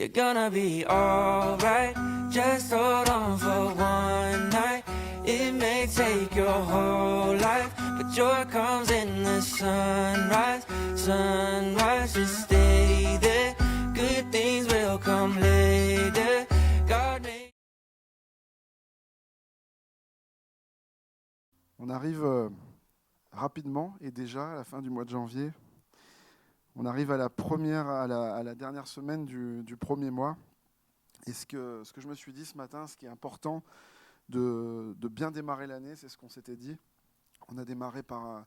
You're gonna be alright. Just hold on for one night. It may take your whole life, but joy comes in the sunrise. Sunrise, just stay there. Good things will come later. God made... On arrive rapidement et déjà à la fin du mois de janvier. On arrive à la dernière semaine du premier mois. Et ce que je me suis dit ce matin, ce qui est important de bien démarrer l'année, c'est ce qu'on s'était dit. On a démarré par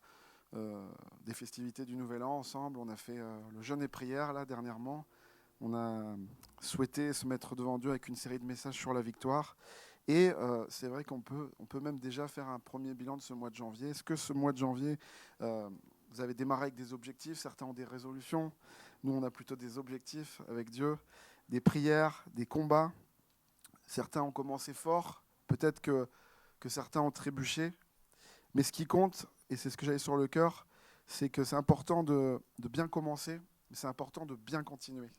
des festivités du Nouvel An ensemble. On a fait le jeûne et prière là dernièrement. On a souhaité se mettre devant Dieu avec une série de messages sur la victoire. Et c'est vrai qu'on peut même déjà faire un premier bilan de ce mois de janvier. Est-ce que ce mois de janvier, vous avez démarré avec des objectifs? Certains ont des résolutions. Nous, on a plutôt des objectifs avec Dieu, des prières, des combats. Certains ont commencé fort. Peut-être que certains ont trébuché. Mais ce qui compte, et c'est ce que j'avais sur le cœur, c'est que c'est important de bien commencer, mais c'est important de bien continuer.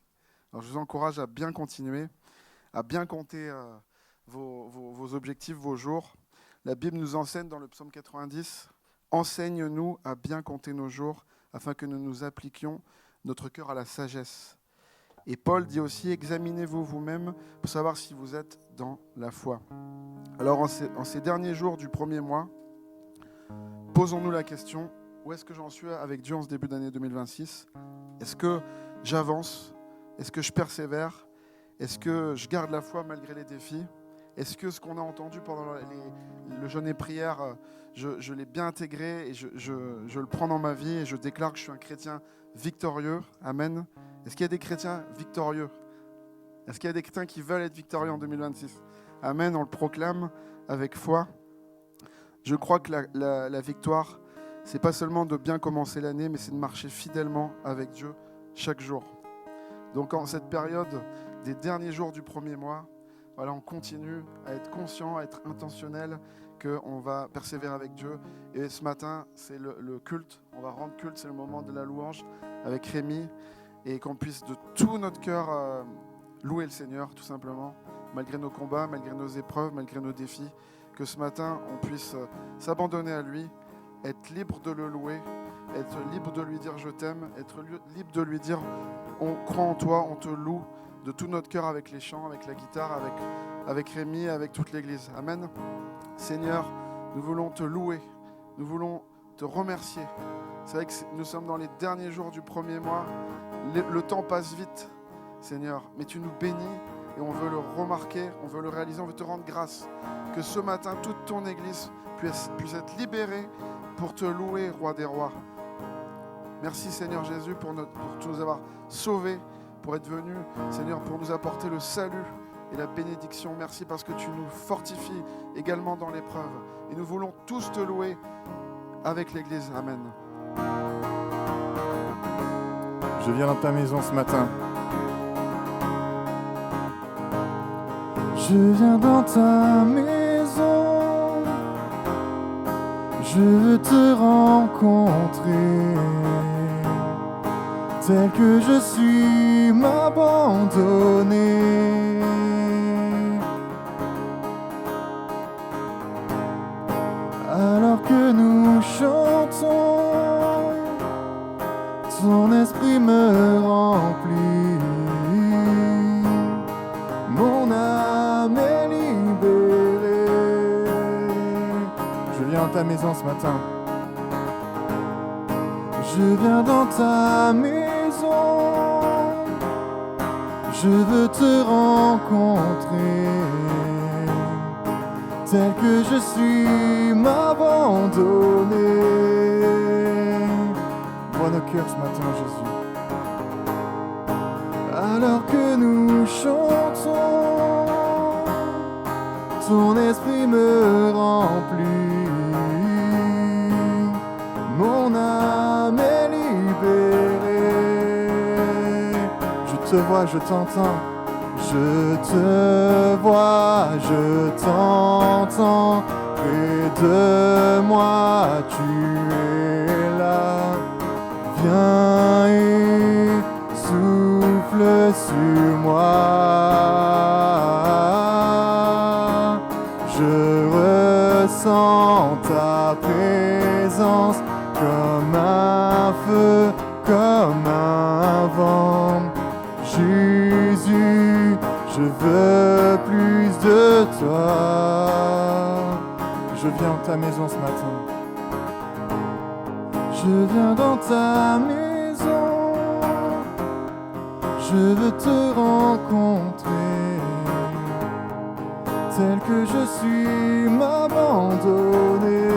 Alors je vous encourage à bien continuer, à bien compter vos objectifs, vos jours. La Bible nous enseigne dans le psaume 90, « Enseigne-nous à bien compter nos jours, afin que nous nous appliquions notre cœur à la sagesse. » Et Paul dit aussi, « Examinez-vous vous-même pour savoir si vous êtes dans la foi. » Alors en ces derniers jours du premier mois, posons-nous la question, où est-ce que j'en suis avec Dieu en ce début d'année 2026 ? Est-ce que j'avance ? Est-ce que je persévère ? Est-ce que je garde la foi malgré les défis ? Est-ce que ce qu'on a entendu pendant le jeûne et prière, je l'ai bien intégré et je le prends dans ma vie et je déclare que je suis un chrétien victorieux ? Amen. Est-ce qu'il y a des chrétiens victorieux ? Est-ce qu'il y a des chrétiens qui veulent être victorieux en 2026 ? Amen, on le proclame avec foi. Je crois que la victoire, c'est pas seulement de bien commencer l'année, mais c'est de marcher fidèlement avec Dieu chaque jour. Donc en cette période des derniers jours du premier mois, voilà, on continue à être conscient, à être intentionnel, qu'on va persévérer avec Dieu. Et ce matin, c'est le culte. On va rendre culte, c'est le moment de la louange avec Rémi. Et qu'on puisse de tout notre cœur louer le Seigneur, tout simplement. Malgré nos combats, malgré nos épreuves, malgré nos défis. Que ce matin, on puisse s'abandonner à lui, être libre de le louer, être libre de lui dire « je t'aime », être libre de lui dire « on croit en toi, on te loue », de tout notre cœur avec les chants, avec la guitare, avec Rémi, avec toute l'Église. Amen. Seigneur, nous voulons te louer, nous voulons te remercier. C'est vrai que nous sommes dans les derniers jours du premier mois. Le temps passe vite, Seigneur, mais tu nous bénis et on veut le remarquer, on veut le réaliser, on veut te rendre grâce. Que ce matin, toute ton Église puisse être libérée pour te louer, Roi des rois. Merci Seigneur Jésus pour nous avoir sauvés, pour être venu, Seigneur, pour nous apporter le salut et la bénédiction. Merci parce que tu nous fortifies également dans l'épreuve. Et nous voulons tous te louer avec l'Église. Amen. Je viens dans ta maison ce matin. Je viens dans ta maison. Je veux te rencontrer. Tel que je suis, m'abandonner. Alors que nous chantons, ton esprit me remplit. Mon âme est libérée. Je viens dans ta maison ce matin. Je viens dans ta maison. Je veux te rencontrer, tel que je suis, m'abandonner. Vois nos cœurs ce matin, Jésus. Alors que nous chantons, ton esprit me remplit. Mon âme est libérée. Je te vois, je t'entends. Je te vois, je t'entends. Près de moi, tu es là. Viens et souffle sur moi. Je ressens ta présence comme un feu, comme un vent. Jésus, je veux plus de toi. Je viens dans ta maison ce matin. Je viens dans ta maison. Je veux te rencontrer. Tel que je suis, m'abandonner.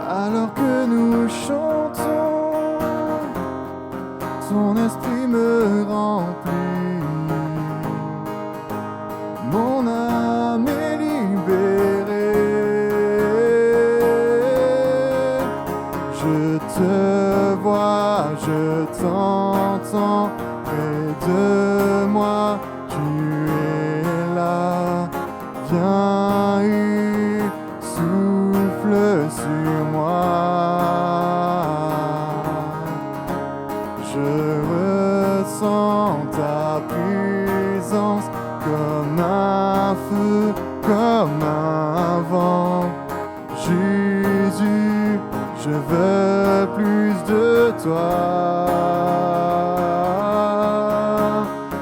Alors que nous chantons, ton esprit me remplit. Mon âme est libérée. Je te vois, je t'entends. Près de moi, tu es là. Viens et souffle sur moi. Je ressens ta puissance comme un feu, comme un vent. Jésus, je veux plus de toi.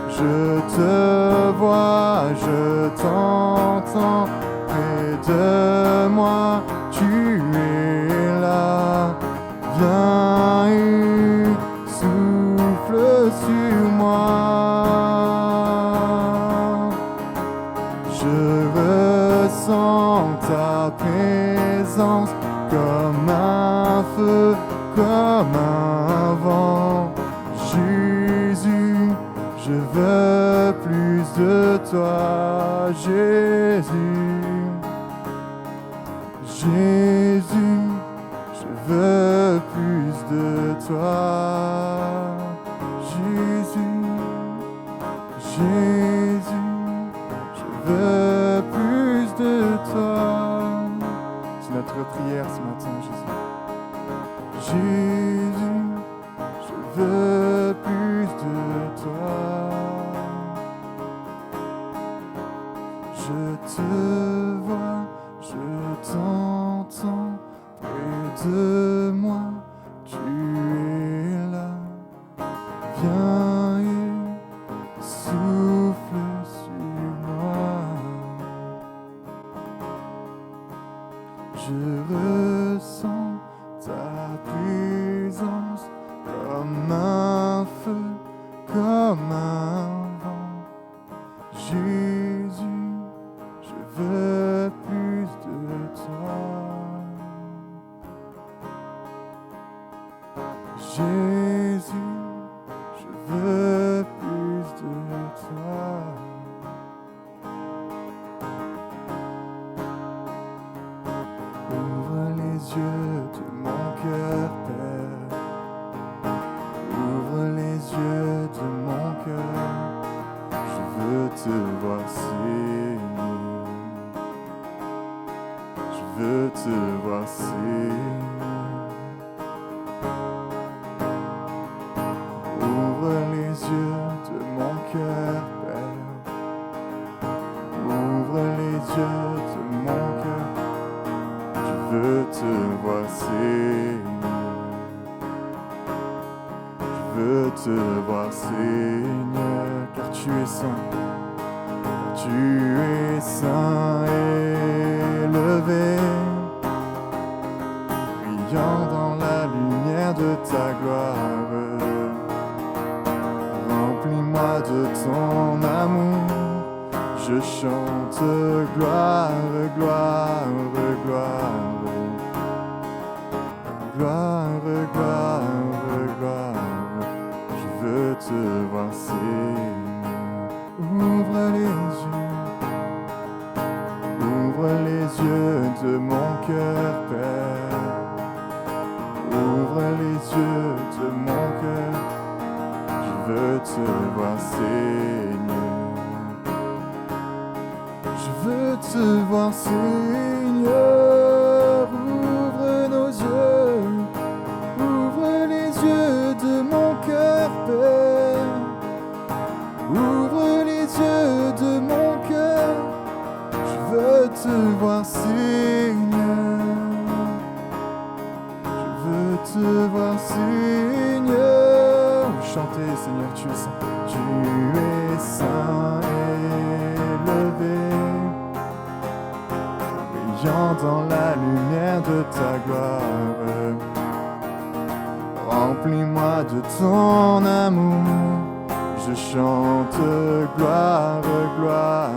Je te vois, je t'entends. Près de moi, tu es là. Viens et souffle sur moi. Je ressens ta présence comme un feu, comme un vent. Jésus, je veux plus de toi. Jésus, Jésus, je veux plus de toi. Jésus, Jésus, je veux plus de toi. C'est notre prière ce matin, Jésus. Jésus, je veux plus de toi. Je te vois, je t'entends. Près de moi, tu es là. Viens et souffle sur moi. Je ressens ta présence comme un feu, comme un vent. Jésus, je veux plus de toi. Jésus, je veux plus de toi. Ouvre les yeux de mon cœur, Père. Ouvre les yeux de mon cœur. Je veux te voir, Seigneur. Je veux te voir, Seigneur. Ouvre les yeux de mon cœur, Père. Ouvre les yeux de mon cœur. Je veux te voir, Seigneur. Je veux te voir, Seigneur, car tu es saint. Tu es saint élevé, brillant dans la lumière de ta gloire. Remplis-moi de ton amour, je chante gloire, gloire, gloire. Gloire, gloire, gloire, je veux te voir, Seigneur. Ouvre les yeux de mon cœur, Père. Ouvre les yeux de mon cœur, je veux te voir, Seigneur. Je veux te voir, Seigneur. Ouvre nos yeux, ouvre Seigneur. Chantez, Seigneur, tu es saint. Tu es saint élevé, brillant dans la lumière de ta gloire. Remplis-moi de ton amour, je chante gloire, gloire,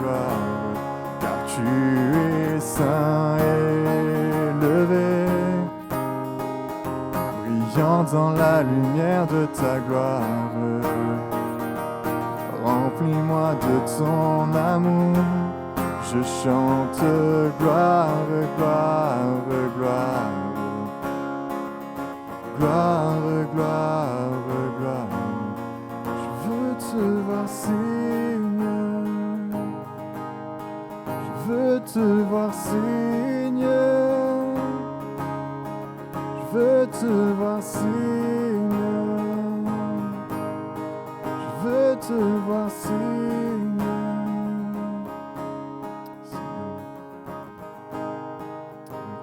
gloire, car tu es saint élevé, brillant dans la lumière de ta gloire. Remplis-moi de ton amour, je chante gloire, gloire, gloire. Gloire, gloire, gloire, je veux te voir, Seigneur. Je veux te voir, Seigneur. Je veux te voir, Seigneur. Je veux te voir, Seigneur.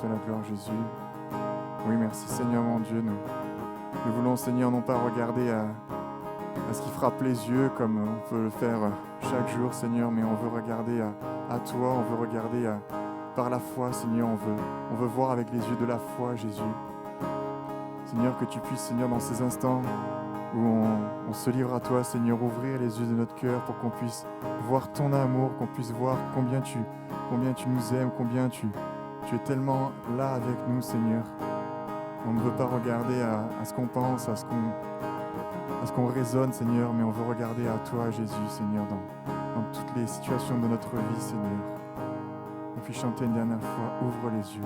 Donne la gloire, Jésus. Oui, merci Seigneur mon Dieu, nous voulons Seigneur non pas regarder à ce qui frappe les yeux comme on peut le faire chaque jour Seigneur, mais on veut regarder à toi, on veut regarder par la foi Seigneur, on veut voir avec les yeux de la foi Jésus. Seigneur, que tu puisses Seigneur dans ces instants où on se livre à toi Seigneur, ouvrir les yeux de notre cœur pour qu'on puisse voir ton amour, qu'on puisse voir combien tu nous aimes, combien tu es tellement là avec nous Seigneur. On ne veut pas regarder à ce qu'on pense, à ce qu'on raisonne, Seigneur, mais on veut regarder à toi, Jésus, Seigneur, dans toutes les situations de notre vie, Seigneur. On peut chanter une dernière fois, ouvre les yeux.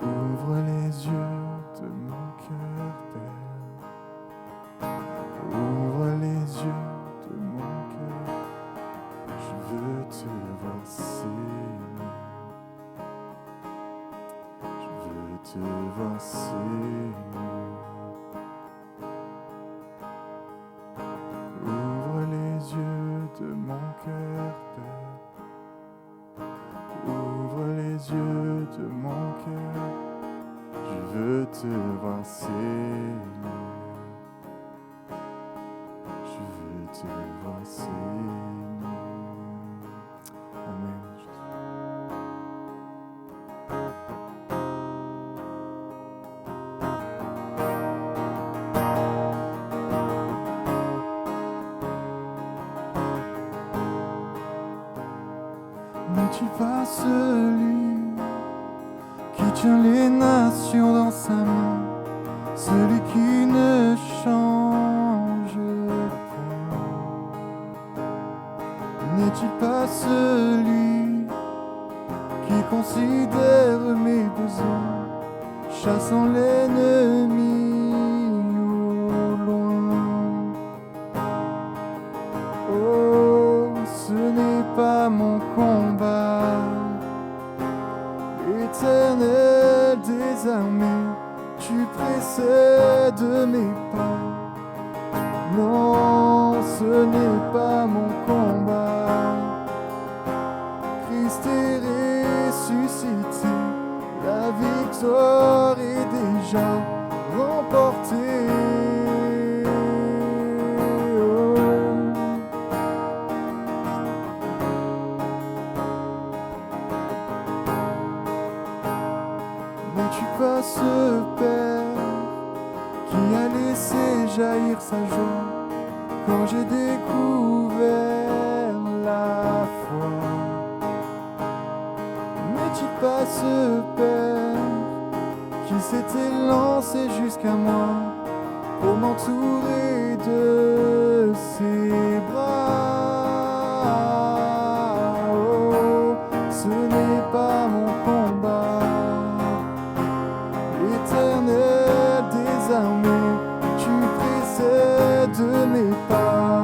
Ouvre les yeux de mon cœur, Père. Ouvre les yeux de mon cœur. Je veux te voir, Seigneur. Te voir, Seigneur. Ouvre les yeux de mon cœur, Père. Ouvre les yeux de mon cœur. Je veux te voir, Seigneur. Je veux te voir, Seigneur. Amen. N'es-tu pas celui qui tient les nations dans sa main, celui qui ne change point? N'es-tu pas celui qui considère mes besoins, chassant l'ennemi au loin? Oh, ce n'est pas mon combat, Éternel des armées, tu précèdes mes pas. Non, ce n'est pas mon combat. Christ est ressuscité, la victoire est déjà remportée. N'es-tu pas ce Père qui a laissé jaillir sa joie quand j'ai découvert la foi? N'es-tu pas ce Père qui s'était lancé jusqu'à moi pour m'entourer de ses bras? Oh, ce n'est pas mon combat. Éternel des armées, tu précèdes mes pas.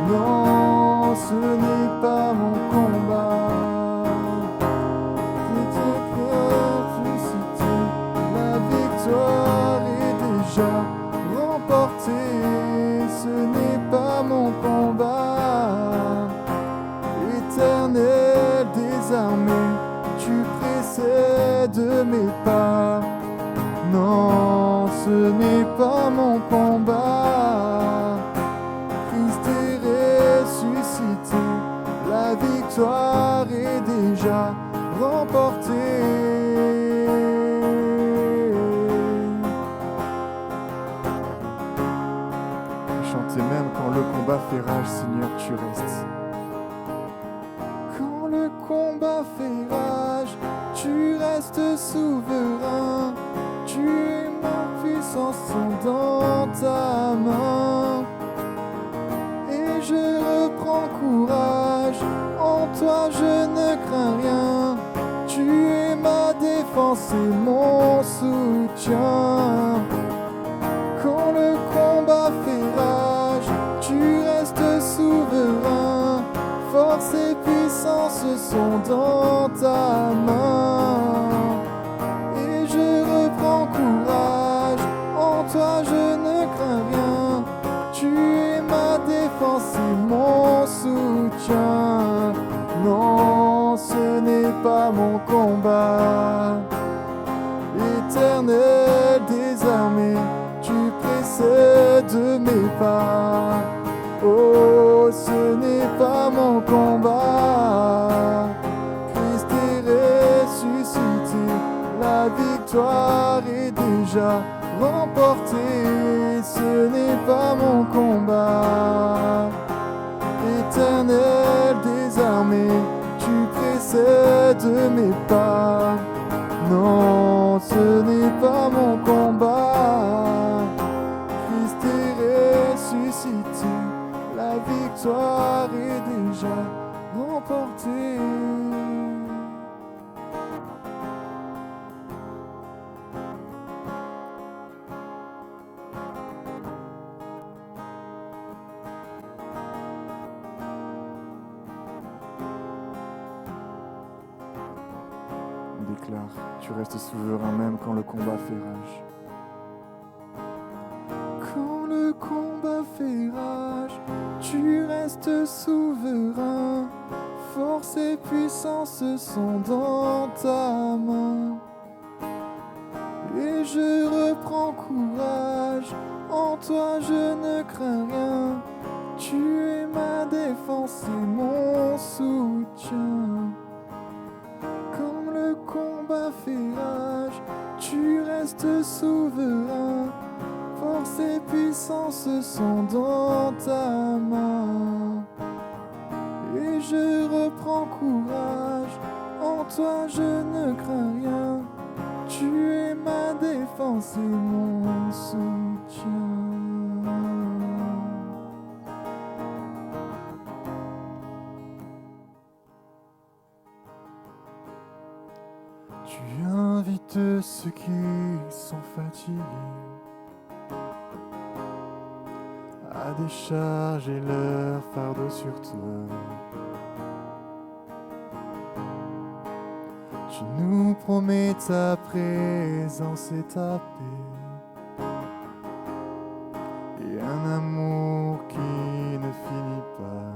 Non, ce n'est pas mon combat. La victoire est déjà remportée. Ce n'est pas mon combat. Éternel des armées, tu précèdes mes pas. Non. ce n'est pas mon combat. Christ est ressuscité, la victoire est déjà remportée. Chantez même quand le combat fait rage, Seigneur, tu restes. Quand le combat fait rage, tu restes souverain. Tu es ma puissance sont dans ta main. Et je reprends courage, en toi je ne crains rien. Tu es ma défense et mon soutien. Quand le combat fait rage, tu restes souverain. Force et puissance sont dans ta main. Et je reprends courage, en toi je ne crains rien. Tu es ma défense et mon soutien. Non, ce n'est pas mon combat. Éternel des armées, tu précèdes mes pas. Oh, ce n'est pas mon combat. Christ est ressuscité, la victoire est déjà remportée. Ce n'est pas mon combat. Éternel des armées, tu précèdes mes pas. Non, ce n'est pas mon combat. Christ est ressuscité, la victoire est déjà remportée. Déclare, tu restes souverain même quand le combat fait rage. Quand le combat fait rage, tu restes souverain. Force et puissance sont dans ta main. Et je reprends courage, en toi je ne crains rien. Tu es ma défense et mon soutien. Quand le combat fait rage, tu restes souverain. Force et puissance sont dans ta main. Et je reprends courage, en toi je ne crains rien. Tu es ma défense et mon soutien. Tu invites ceux qui sont fatigués à décharger leur fardeau sur toi. Tu nous promets ta présence et ta paix et un amour qui ne finit pas.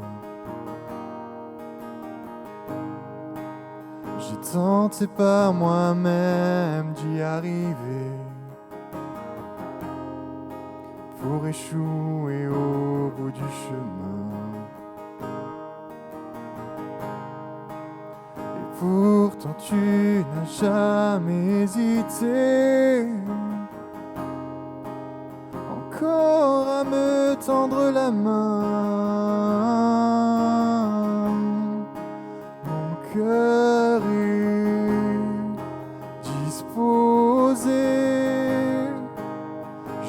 J'ai tenté par moi-même d'y arriver pour échouer au bout du chemin. Et pourtant tu n'as jamais hésité encore à me tendre la main. Mon cœur est disposé,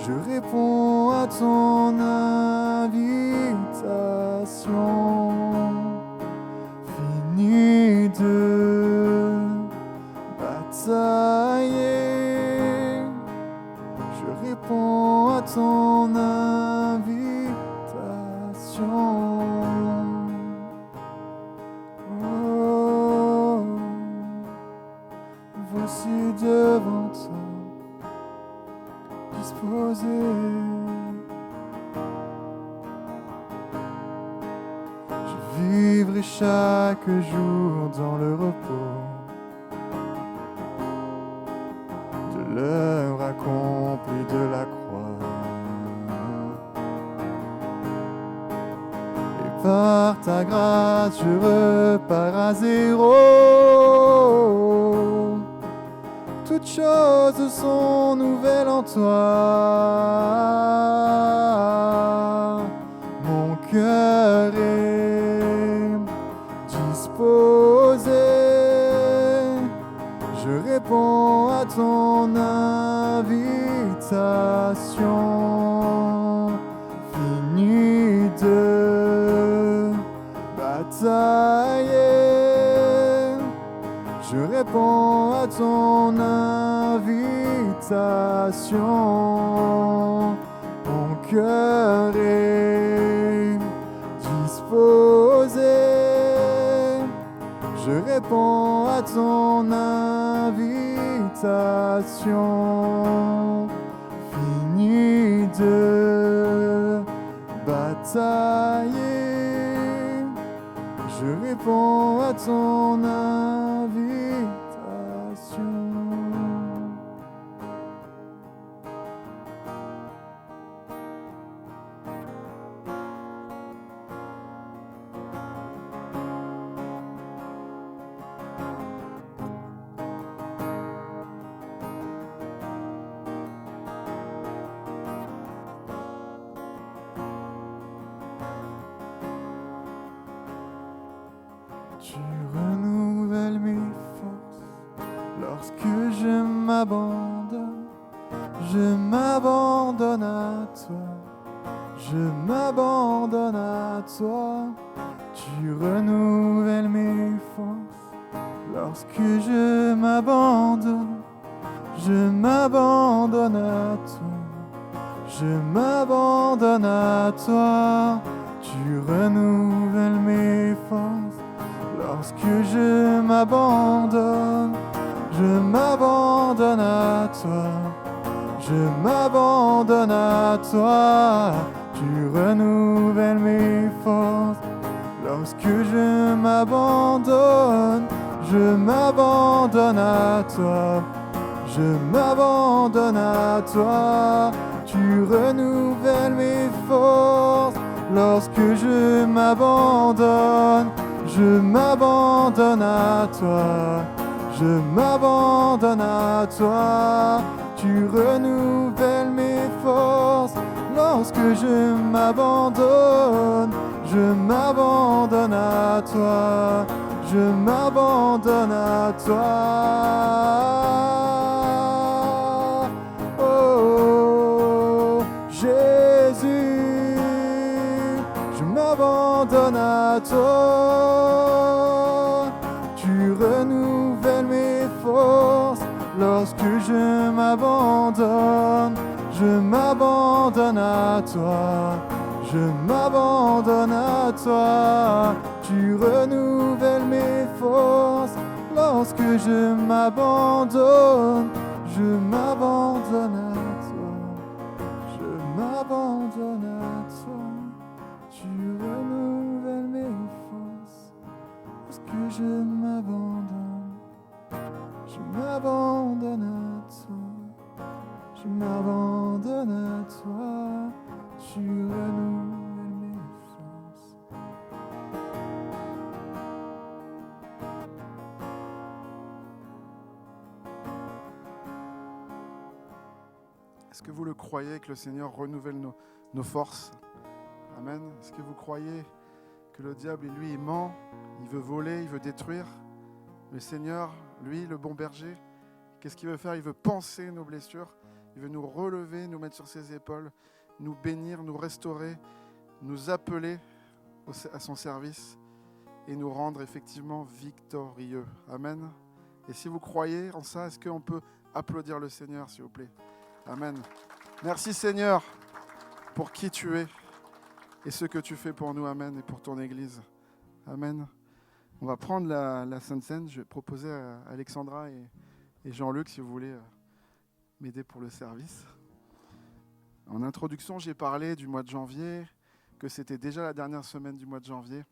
je réponds à ton invitation. Fini de batailler, je réponds à ton invitation. Oh, voici devant toi, disposé. Je vivrai chaque jour dans le repos de l'œuvre accomplie de la croix. Et par ta grâce, je repars à zéro. Toutes choses sont nouvelles en toi. Mon cœur est disposé. Je réponds à ton invitation. Fini de batailler. Je réponds à ton invitation. Mon cœur est disposé. Je réponds à ton invitation. Fini de batailler. Je réponds à ton invitation. Tu renouvelles mes forces lorsque je m'abandonne à toi, je m'abandonne à toi. Tu renouvelles mes forces lorsque je m'abandonne à toi, je m'abandonne à toi. Tu renouvelles mes forces lorsque je m'abandonne à toi, je m'abandonne à toi. Tu renouvelles mes forces lorsque je m'abandonne à toi, je m'abandonne à toi. Tu renouvelles mes forces lorsque je m'abandonne à toi, je m'abandonne à toi. Tu renouvelles mes forces lorsque je m'abandonne à toi, je m'abandonne à toi. Oh Jésus, je m'abandonne à toi. Tu renouvelles mes forces lorsque je m'abandonne à toi, je m'abandonne à toi. Tu renouvelles mes forces lorsque je m'abandonne à toi, je m'abandonne à toi. Tu renouvelles mes forces lorsque je m'abandonne à toi, je m'abandonne à toi. Tu renouvelles mes forces. Est-ce que vous le croyez que le Seigneur renouvelle nos forces? Amen. Est-ce que vous croyez que le diable, lui, il ment, il veut voler, il veut détruire? Le Seigneur, lui, le bon berger, qu'est-ce qu'il veut faire? Il veut panser nos blessures, il veut nous relever, nous mettre sur ses épaules, nous bénir, nous restaurer, nous appeler à son service et nous rendre effectivement victorieux. Amen. Et si vous croyez en ça, est-ce qu'on peut applaudir le Seigneur, s'il vous plaît? Amen. Merci Seigneur pour qui tu es et ce que tu fais pour nous. Amen. Et pour ton Église. Amen. On va prendre la Sainte Seine. Je vais proposer à Alexandra et Jean-Luc, si vous voulez, m'aider pour le service. En introduction, j'ai parlé du mois de janvier, que c'était déjà la dernière semaine du mois de janvier.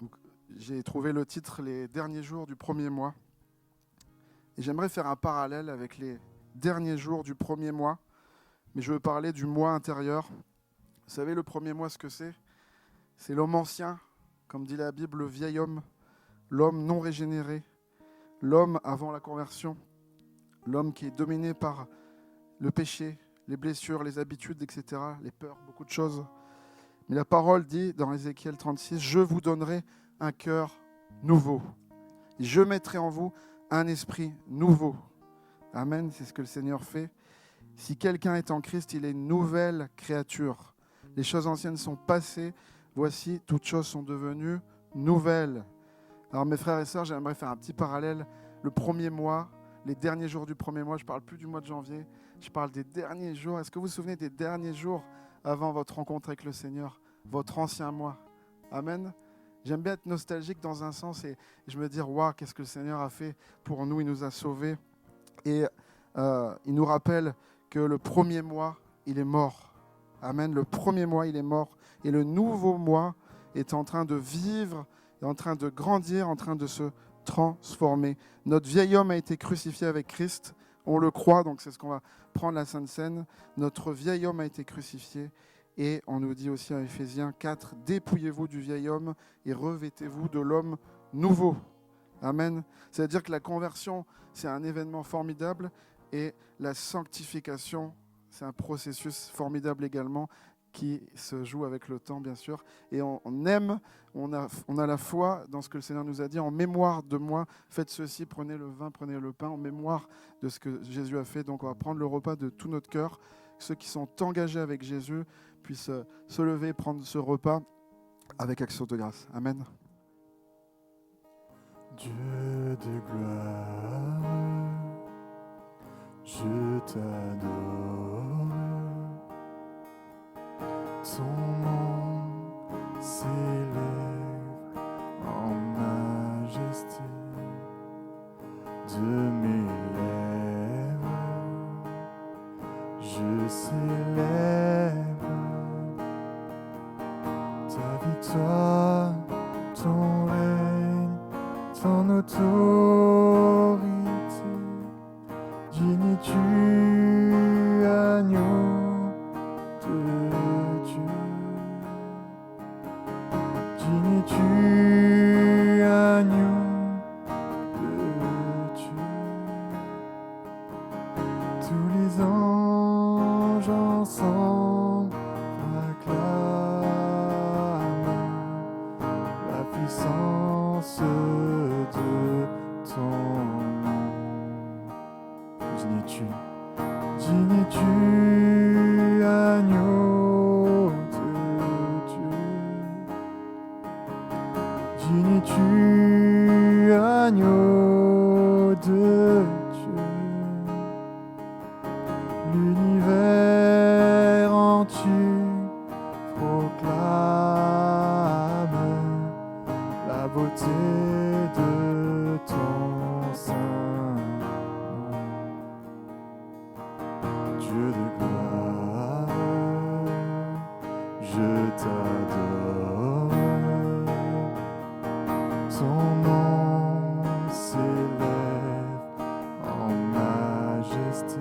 Donc, j'ai trouvé le titre « Les derniers jours du premier mois ». Et j'aimerais faire un parallèle avec les derniers jours du premier mois, mais je veux parler du mois intérieur. Vous savez, le premier mois, ce que c'est ? C'est l'homme ancien, comme dit la Bible, le vieil homme, l'homme non régénéré, l'homme avant la conversion, l'homme qui est dominé par le péché, les blessures, les habitudes, etc., les peurs, beaucoup de choses. Mais la parole dit dans Ézéchiel 36, « Je vous donnerai un cœur nouveau. Je mettrai en vous un esprit nouveau. » Amen, c'est ce que le Seigneur fait. Si quelqu'un est en Christ, il est une nouvelle créature. Les choses anciennes sont passées, voici, toutes choses sont devenues nouvelles. Alors mes frères et sœurs, j'aimerais faire un petit parallèle. Le premier mois, les derniers jours du premier mois, je ne parle plus du mois de janvier, je parle des derniers jours. Est-ce que vous vous souvenez des derniers jours avant votre rencontre avec le Seigneur, votre ancien mois? Amen. J'aime bien être nostalgique dans un sens et je me dire, waouh, qu'est-ce que le Seigneur a fait pour nous, il nous a sauvés. Et il nous rappelle que le premier mois, il est mort. Amen. Le premier mois, il est mort. Et le nouveau mois est en train de vivre, est en train de grandir, en train de se transformer. Notre vieil homme a été crucifié avec Christ. On le croit, donc c'est ce qu'on va prendre la Sainte Seine. Notre vieil homme a été crucifié. Et on nous dit aussi en Éphésiens 4, « Dépouillez-vous du vieil homme et revêtez-vous de l'homme nouveau. » Amen. C'est-à-dire que la conversion, c'est un événement formidable et la sanctification, c'est un processus formidable également qui se joue avec le temps, bien sûr. Et on aime, on a la foi dans ce que le Seigneur nous a dit. En mémoire de moi, faites ceci, prenez le vin, prenez le pain, en mémoire de ce que Jésus a fait. Donc on va prendre le repas de tout notre cœur. Ceux qui sont engagés avec Jésus puissent se lever et prendre ce repas avec action de grâce. Amen. Dieu de gloire, je t'adore. Ton nom s'élève en majesté de mes lèvres. Je célèbre ta victoire, ton règne, ton autorité. Digne es-tu, agneau de Dieu. Digne es-tu, agneau de Dieu. Tous les anges ensemble acclament la puissance de ton nom. Digne es-tu, agneau de Dieu. Digne es-tu, agneau de Dieu. L'univers entier proclame la beauté de ton sein. Dieu de gloire, je t'adore. Ton nom s'élève en majesté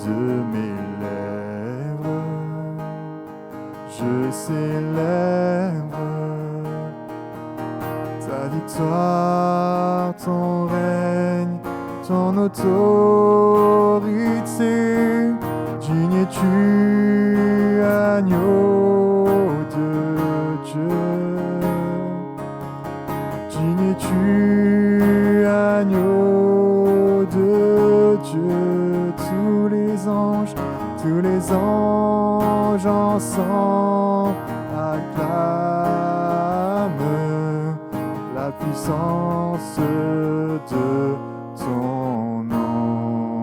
de mes lèvres. Je célèbre ta victoire, ton règne, ton autorité. Digne es-tu, agneau de Dieu. Digne es-tu, agneau de Dieu. Tous les anges ensemble acclament la puissance de ton nom.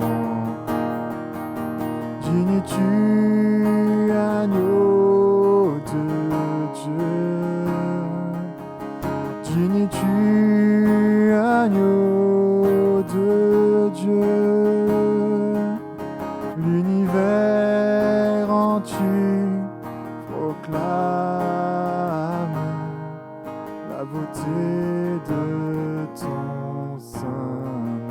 Digne es-tu, agneau de Dieu. Digne es-tu, agneau de Dieu. L'univers entier proclame la beauté de ton sein.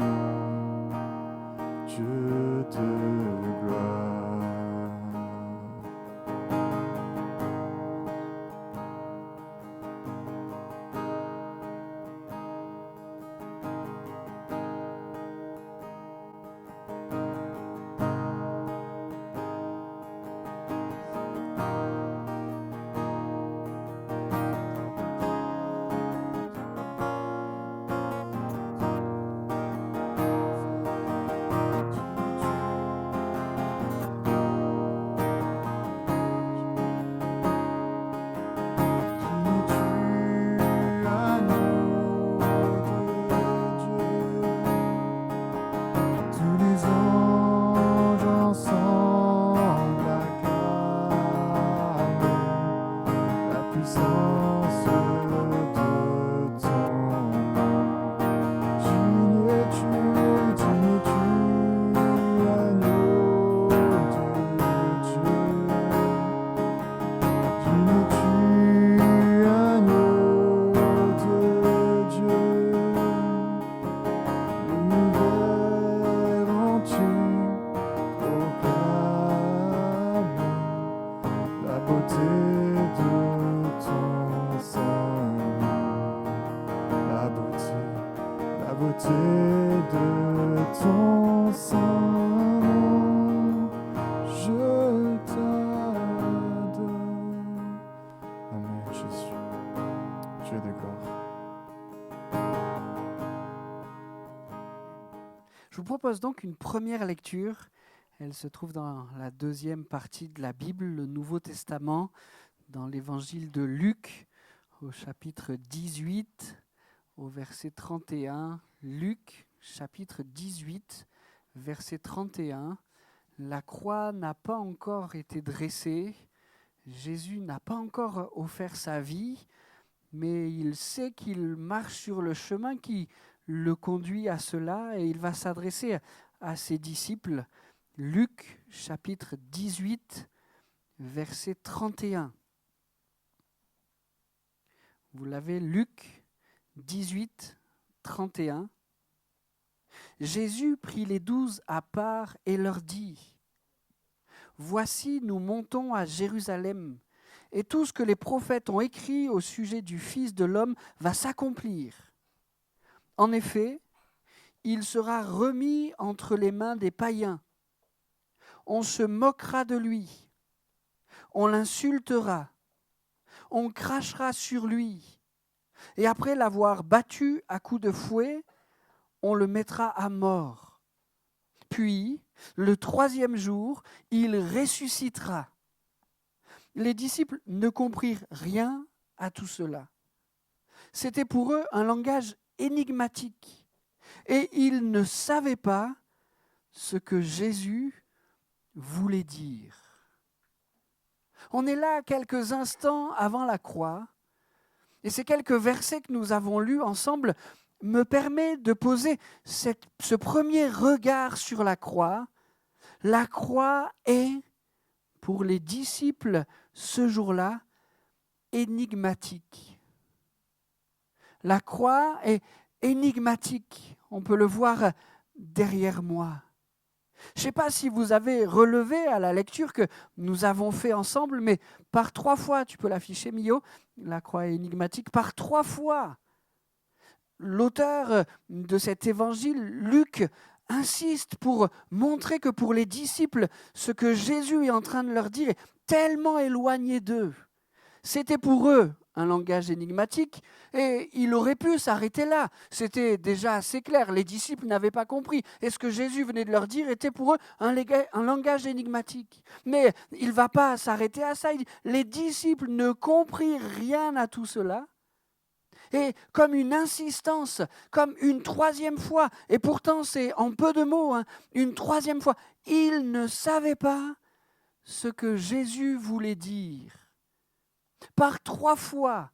la beauté de ton Saint-Nom, la beauté de ton Saint-Nom, je t'adore. Amen, Jésus, Dieu de gloire. Je vous propose donc une première lecture. Elle se trouve dans la deuxième partie de la Bible, le Nouveau Testament, dans l'évangile de Luc, au chapitre 18, au verset 31. Luc, chapitre 18, verset 31. La croix n'a pas encore été dressée. Jésus n'a pas encore offert sa vie, mais il sait qu'il marche sur le chemin qui le conduit à cela et il va s'adresser à ses disciples. Luc, chapitre 18, verset 31. Vous l'avez, Luc 18, 31. Jésus prit les 12 à part et leur dit : Voici, nous montons à Jérusalem, et tout ce que les prophètes ont écrit au sujet du Fils de l'homme va s'accomplir. En effet, il sera remis entre les mains des païens. On se moquera de lui, on l'insultera, on crachera sur lui, et après l'avoir battu à coups de fouet, on le mettra à mort. Puis, le 3e jour, il ressuscitera. Les disciples ne comprirent rien à tout cela. C'était pour eux un langage énigmatique, et ils ne savaient pas ce que Jésus voulait dire. On est là quelques instants avant la croix, et ces quelques versets que nous avons lus ensemble me permettent de poser ce premier regard sur la croix. La croix est, pour les disciples ce jour-là, énigmatique. La croix est énigmatique. On peut le voir derrière moi. Je ne sais pas si vous avez relevé à la lecture que nous avons fait ensemble, mais par 3 fois, tu peux l'afficher, Mio, la croix est énigmatique, par 3 fois, l'auteur de cet évangile, Luc, insiste pour montrer que pour les disciples, ce que Jésus est en train de leur dire est tellement éloigné d'eux. C'était pour eux un langage énigmatique et il aurait pu s'arrêter là. C'était déjà assez clair, les disciples n'avaient pas compris. Et ce que Jésus venait de leur dire était pour eux un langage énigmatique. Mais il ne va pas s'arrêter à ça. Il dit, les disciples ne comprirent rien à tout cela. Et comme une insistance, comme une 3e fois, et pourtant c'est en peu de mots, une 3e fois, ils ne savaient pas ce que Jésus voulait dire. Par 3 fois,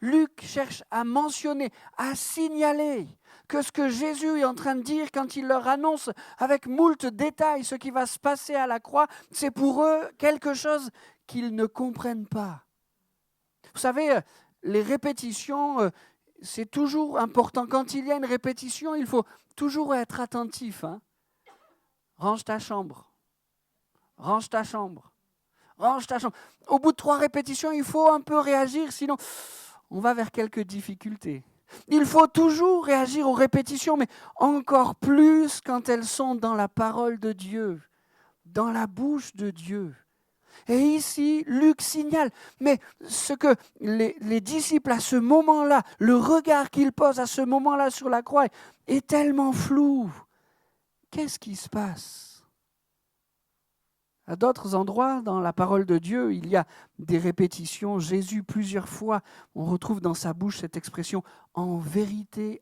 Luc cherche à mentionner, à signaler que ce que Jésus est en train de dire quand il leur annonce avec moult détails ce qui va se passer à la croix, c'est pour eux quelque chose qu'ils ne comprennent pas. Vous savez, les répétitions, c'est toujours important. Quand il y a une répétition, il faut toujours être attentif. Range ta chambre. Range ta chambre. Range ta chambre. Au bout de 3 répétitions, il faut un peu réagir, sinon on va vers quelques difficultés. Il faut toujours réagir aux répétitions, mais encore plus quand elles sont dans la parole de Dieu, dans la bouche de Dieu. Et ici, Luc signale, mais ce que les disciples à ce moment-là, le regard qu'ils posent à ce moment-là sur la croix est tellement flou. Qu'est-ce qui se passe ? À d'autres endroits, dans la parole de Dieu, il y a des répétitions. Jésus, plusieurs fois, on retrouve dans sa bouche cette expression « en vérité,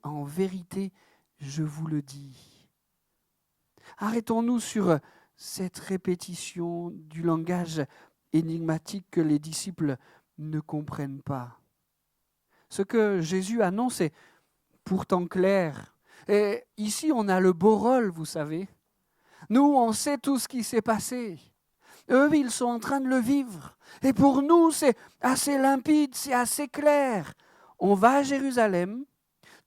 je vous le dis ». Arrêtons-nous sur cette répétition du langage énigmatique que les disciples ne comprennent pas. Ce que Jésus annonce est pourtant clair. Et ici, on a le beau rôle, vous savez. Nous, on sait tout ce qui s'est passé. Eux, ils sont en train de le vivre. Et pour nous, c'est assez limpide, c'est assez clair. On va à Jérusalem.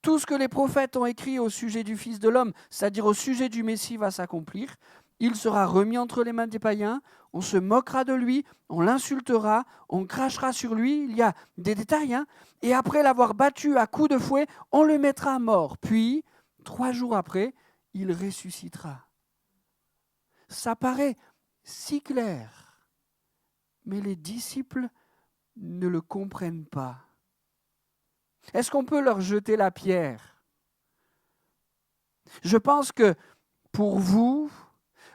Tout ce que les prophètes ont écrit au sujet du Fils de l'homme, c'est-à-dire au sujet du Messie, va s'accomplir. il sera remis entre les mains des païens, on se moquera de lui, on l'insultera, on crachera sur lui, il y a des détails, et après l'avoir battu à coups de fouet, on le mettra à mort. Puis, 3 jours après, il ressuscitera. Ça paraît si clair, mais les disciples ne le comprennent pas. Est-ce qu'on peut leur jeter la pierre? Je pense que pour vous,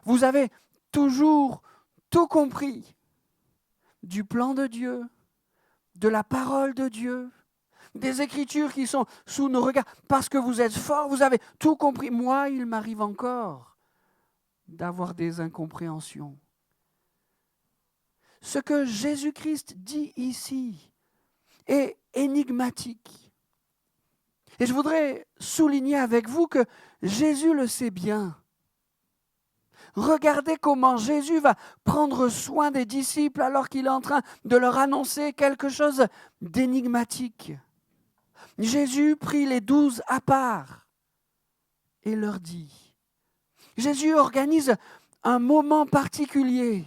vous avez toujours tout compris du plan de Dieu, de la parole de Dieu, des Écritures qui sont sous nos regards. Parce que vous êtes forts, vous avez tout compris. Moi, il m'arrive encore d'avoir des incompréhensions. Ce que Jésus-Christ dit ici est énigmatique. Et je voudrais souligner avec vous que Jésus le sait bien. Regardez comment Jésus va prendre soin des disciples alors qu'il est en train de leur annoncer quelque chose d'énigmatique. Jésus prit les 12 à part et leur dit. Jésus organise un moment particulier,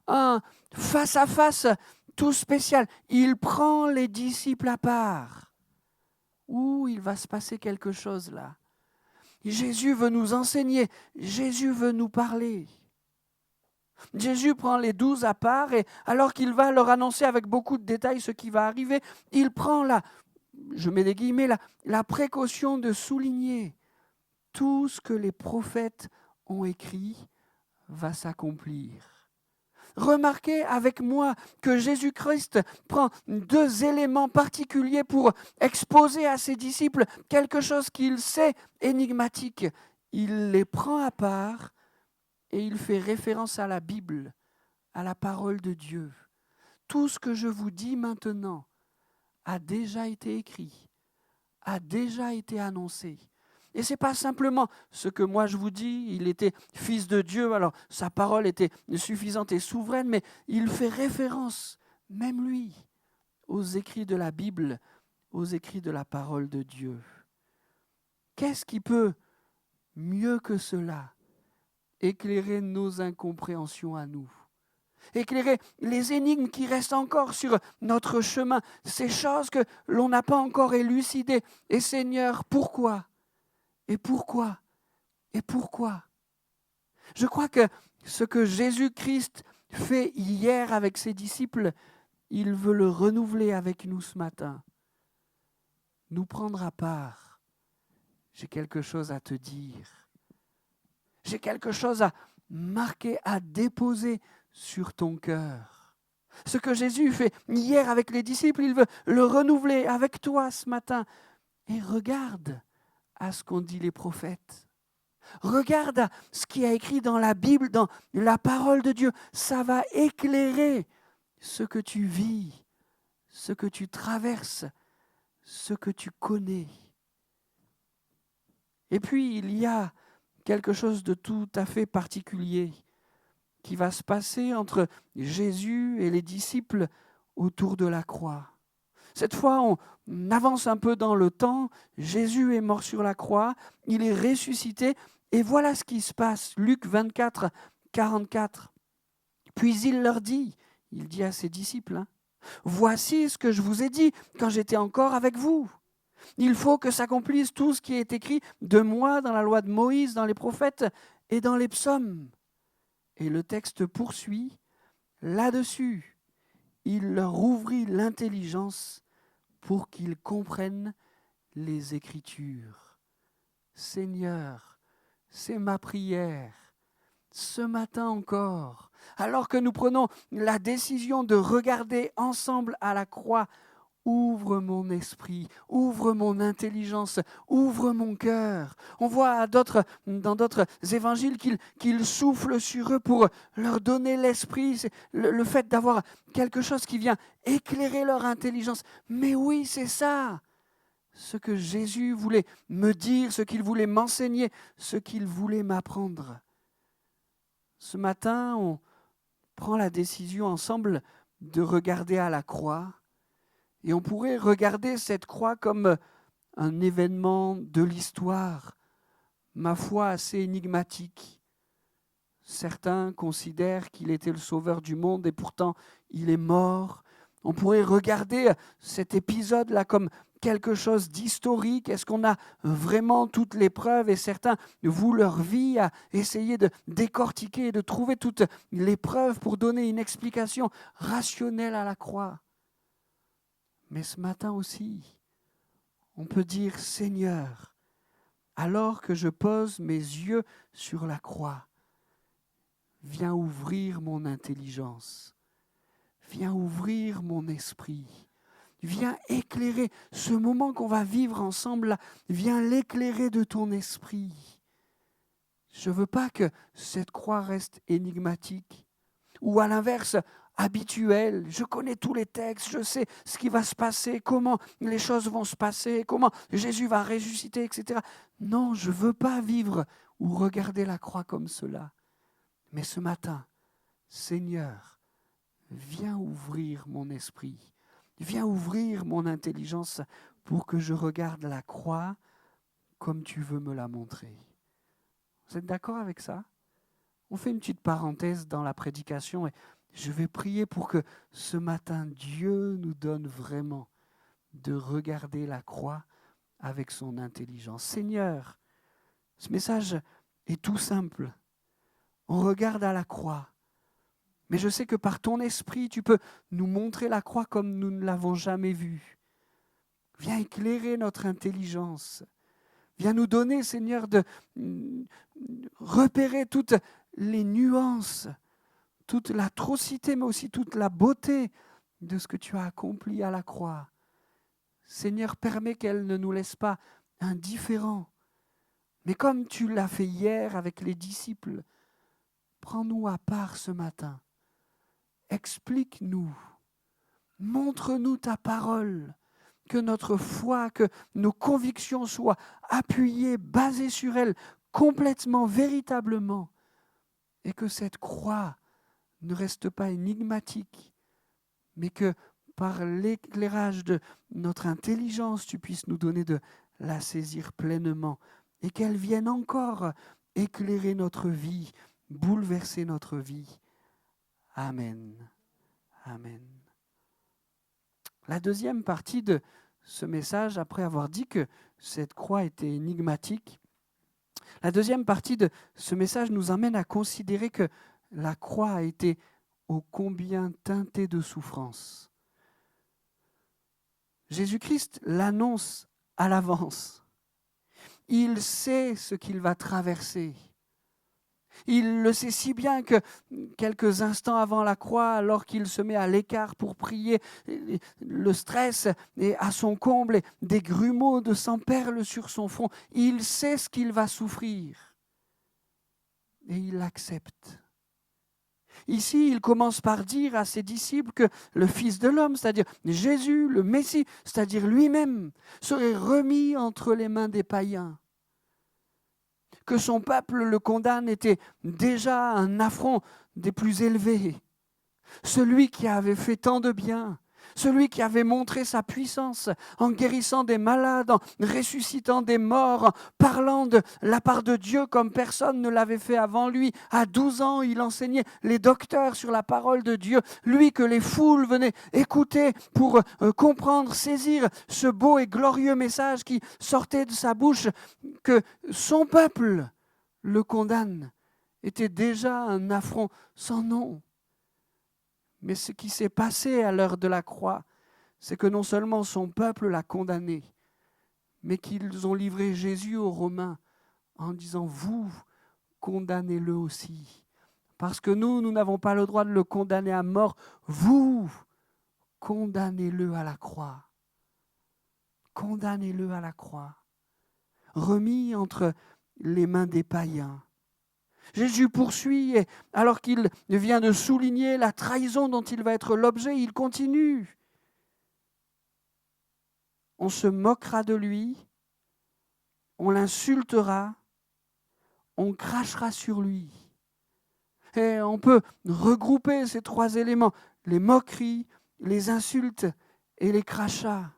un face-à-face tout spécial. Il prend les disciples à part. Ouh, il va se passer quelque chose là. Jésus veut nous enseigner, Jésus veut nous parler. Jésus prend les 12 à part et alors qu'il va leur annoncer avec beaucoup de détails ce qui va arriver, il prend je mets des guillemets, la précaution de souligner tout ce que les prophètes ont écrit va s'accomplir. Remarquez avec moi que Jésus-Christ prend 2 éléments particuliers pour exposer à ses disciples quelque chose qu'il sait énigmatique. Il les prend à part et il fait référence à la Bible, à la parole de Dieu. Tout ce que je vous dis maintenant a déjà été écrit, a déjà été annoncé. Et ce n'est pas simplement ce que moi je vous dis, il était fils de Dieu, alors sa parole était suffisante et souveraine, mais il fait référence, même lui, aux écrits de la Bible, aux écrits de la parole de Dieu. Qu'est-ce qui peut, mieux que cela, éclairer nos incompréhensions à nous? Éclairer les énigmes qui restent encore sur notre chemin, ces choses que l'on n'a pas encore élucidées. Et Seigneur, pourquoi ? Et pourquoi ? Et pourquoi ? Je crois que ce que Jésus-Christ fait hier avec ses disciples, il veut le renouveler avec nous ce matin. Nous prendre à part. J'ai quelque chose à te dire. J'ai quelque chose à marquer, à déposer sur ton cœur. Ce que Jésus fait hier avec les disciples, il veut le renouveler avec toi ce matin. Et regarde à ce qu'ont dit les prophètes. Regarde à ce qui est écrit dans la Bible, dans la parole de Dieu. Ça va éclairer ce que tu vis, ce que tu traverses, ce que tu connais. Et puis, il y a quelque chose de tout à fait particulier qui va se passer entre Jésus et les disciples autour de la croix. Cette fois, on avance un peu dans le temps. Jésus est mort sur la croix, il est ressuscité. Et voilà ce qui se passe. Luc 24, 44. Puis il leur dit, il dit à ses disciples, voici ce que je vous ai dit quand j'étais encore avec vous. Il faut que s'accomplisse tout ce qui est écrit de moi dans la loi de Moïse, dans les prophètes et dans les psaumes. Et le texte poursuit là-dessus. Il leur ouvrit l'intelligence pour qu'ils comprennent les Écritures. Seigneur, c'est ma prière. Ce matin encore, alors que nous prenons la décision de regarder ensemble à la croix, ouvre mon esprit, ouvre mon intelligence, ouvre mon cœur. On voit dans d'autres évangiles qu'il souffle sur eux pour leur donner l'esprit, c'est le fait d'avoir quelque chose qui vient éclairer leur intelligence. Mais oui, c'est ça, ce que Jésus voulait me dire, ce qu'il voulait m'enseigner, ce qu'il voulait m'apprendre. Ce matin, on prend la décision ensemble de regarder à la croix. Et on pourrait regarder cette croix comme un événement de l'histoire, ma foi assez énigmatique. Certains considèrent qu'il était le sauveur du monde et pourtant il est mort. On pourrait regarder cet épisode-là comme quelque chose d'historique. Est-ce qu'on a vraiment toutes les preuves? Et certains vouent leur vie à essayer de décortiquer et de trouver toutes les preuves pour donner une explication rationnelle à la croix. Mais ce matin aussi, on peut dire, Seigneur, alors que je pose mes yeux sur la croix, viens ouvrir mon intelligence, viens ouvrir mon esprit, viens éclairer ce moment qu'on va vivre ensemble, là, viens l'éclairer de ton esprit. Je ne veux pas que cette croix reste énigmatique ou à l'inverse, habituelle. Je connais tous les textes, je sais ce qui va se passer, comment les choses vont se passer, comment Jésus va ressusciter, etc. Non, je ne veux pas vivre ou regarder la croix comme cela. Mais ce matin, Seigneur, viens ouvrir mon esprit, viens ouvrir mon intelligence pour que je regarde la croix comme tu veux me la montrer. Vous êtes d'accord avec ça? On fait une petite parenthèse dans la prédication et je vais prier pour que ce matin, Dieu nous donne vraiment de regarder la croix avec son intelligence. Seigneur, ce message est tout simple. On regarde à la croix. Mais je sais que par ton esprit, tu peux nous montrer la croix comme nous ne l'avons jamais vue. Viens éclairer notre intelligence. Viens nous donner, Seigneur, de repérer toutes les nuances, toute l'atrocité, mais aussi toute la beauté de ce que tu as accompli à la croix. Seigneur, permets qu'elle ne nous laisse pas indifférents. Mais comme tu l'as fait hier avec les disciples, prends-nous à part ce matin. Explique-nous. Montre-nous ta parole. Que notre foi, que nos convictions soient appuyées, basées sur elle, complètement, véritablement. Et que cette croix ne reste pas énigmatique, mais que par l'éclairage de notre intelligence, tu puisses nous donner de la saisir pleinement et qu'elle vienne encore éclairer notre vie, bouleverser notre vie. Amen. Amen. La deuxième partie de ce message, après avoir dit que cette croix était énigmatique, la deuxième partie de ce message nous amène à considérer que la croix a été ô combien teintée de souffrance. Jésus-Christ l'annonce à l'avance. Il sait ce qu'il va traverser. Il le sait si bien que quelques instants avant la croix, alors qu'il se met à l'écart pour prier, le stress est à son comble et des grumeaux de sang perlent sur son front. Il sait ce qu'il va souffrir et il l'accepte. Ici, il commence par dire à ses disciples que le Fils de l'homme, c'est-à-dire Jésus, le Messie, c'est-à-dire lui-même, serait remis entre les mains des païens. Que son peuple le condamne était déjà un affront des plus élevés. Celui qui avait fait tant de bien, celui qui avait montré sa puissance en guérissant des malades, en ressuscitant des morts, en parlant de la part de Dieu comme personne ne l'avait fait avant lui. À 12 ans, il enseignait les docteurs sur la parole de Dieu. Lui que les foules venaient écouter pour comprendre, saisir ce beau et glorieux message qui sortait de sa bouche, que son peuple le condamne, était déjà un affront sans nom. Mais ce qui s'est passé à l'heure de la croix, c'est que non seulement son peuple l'a condamné, mais qu'ils ont livré Jésus aux Romains en disant « Vous, condamnez-le aussi. Parce que nous n'avons pas le droit de le condamner à mort. Vous, condamnez-le à la croix. Condamnez-le à la croix. » Remis entre les mains des païens. Jésus poursuit, et alors qu'il vient de souligner la trahison dont il va être l'objet, il continue. On se moquera de lui, on l'insultera, on crachera sur lui. Et on peut regrouper ces trois éléments, les moqueries, les insultes et les crachats.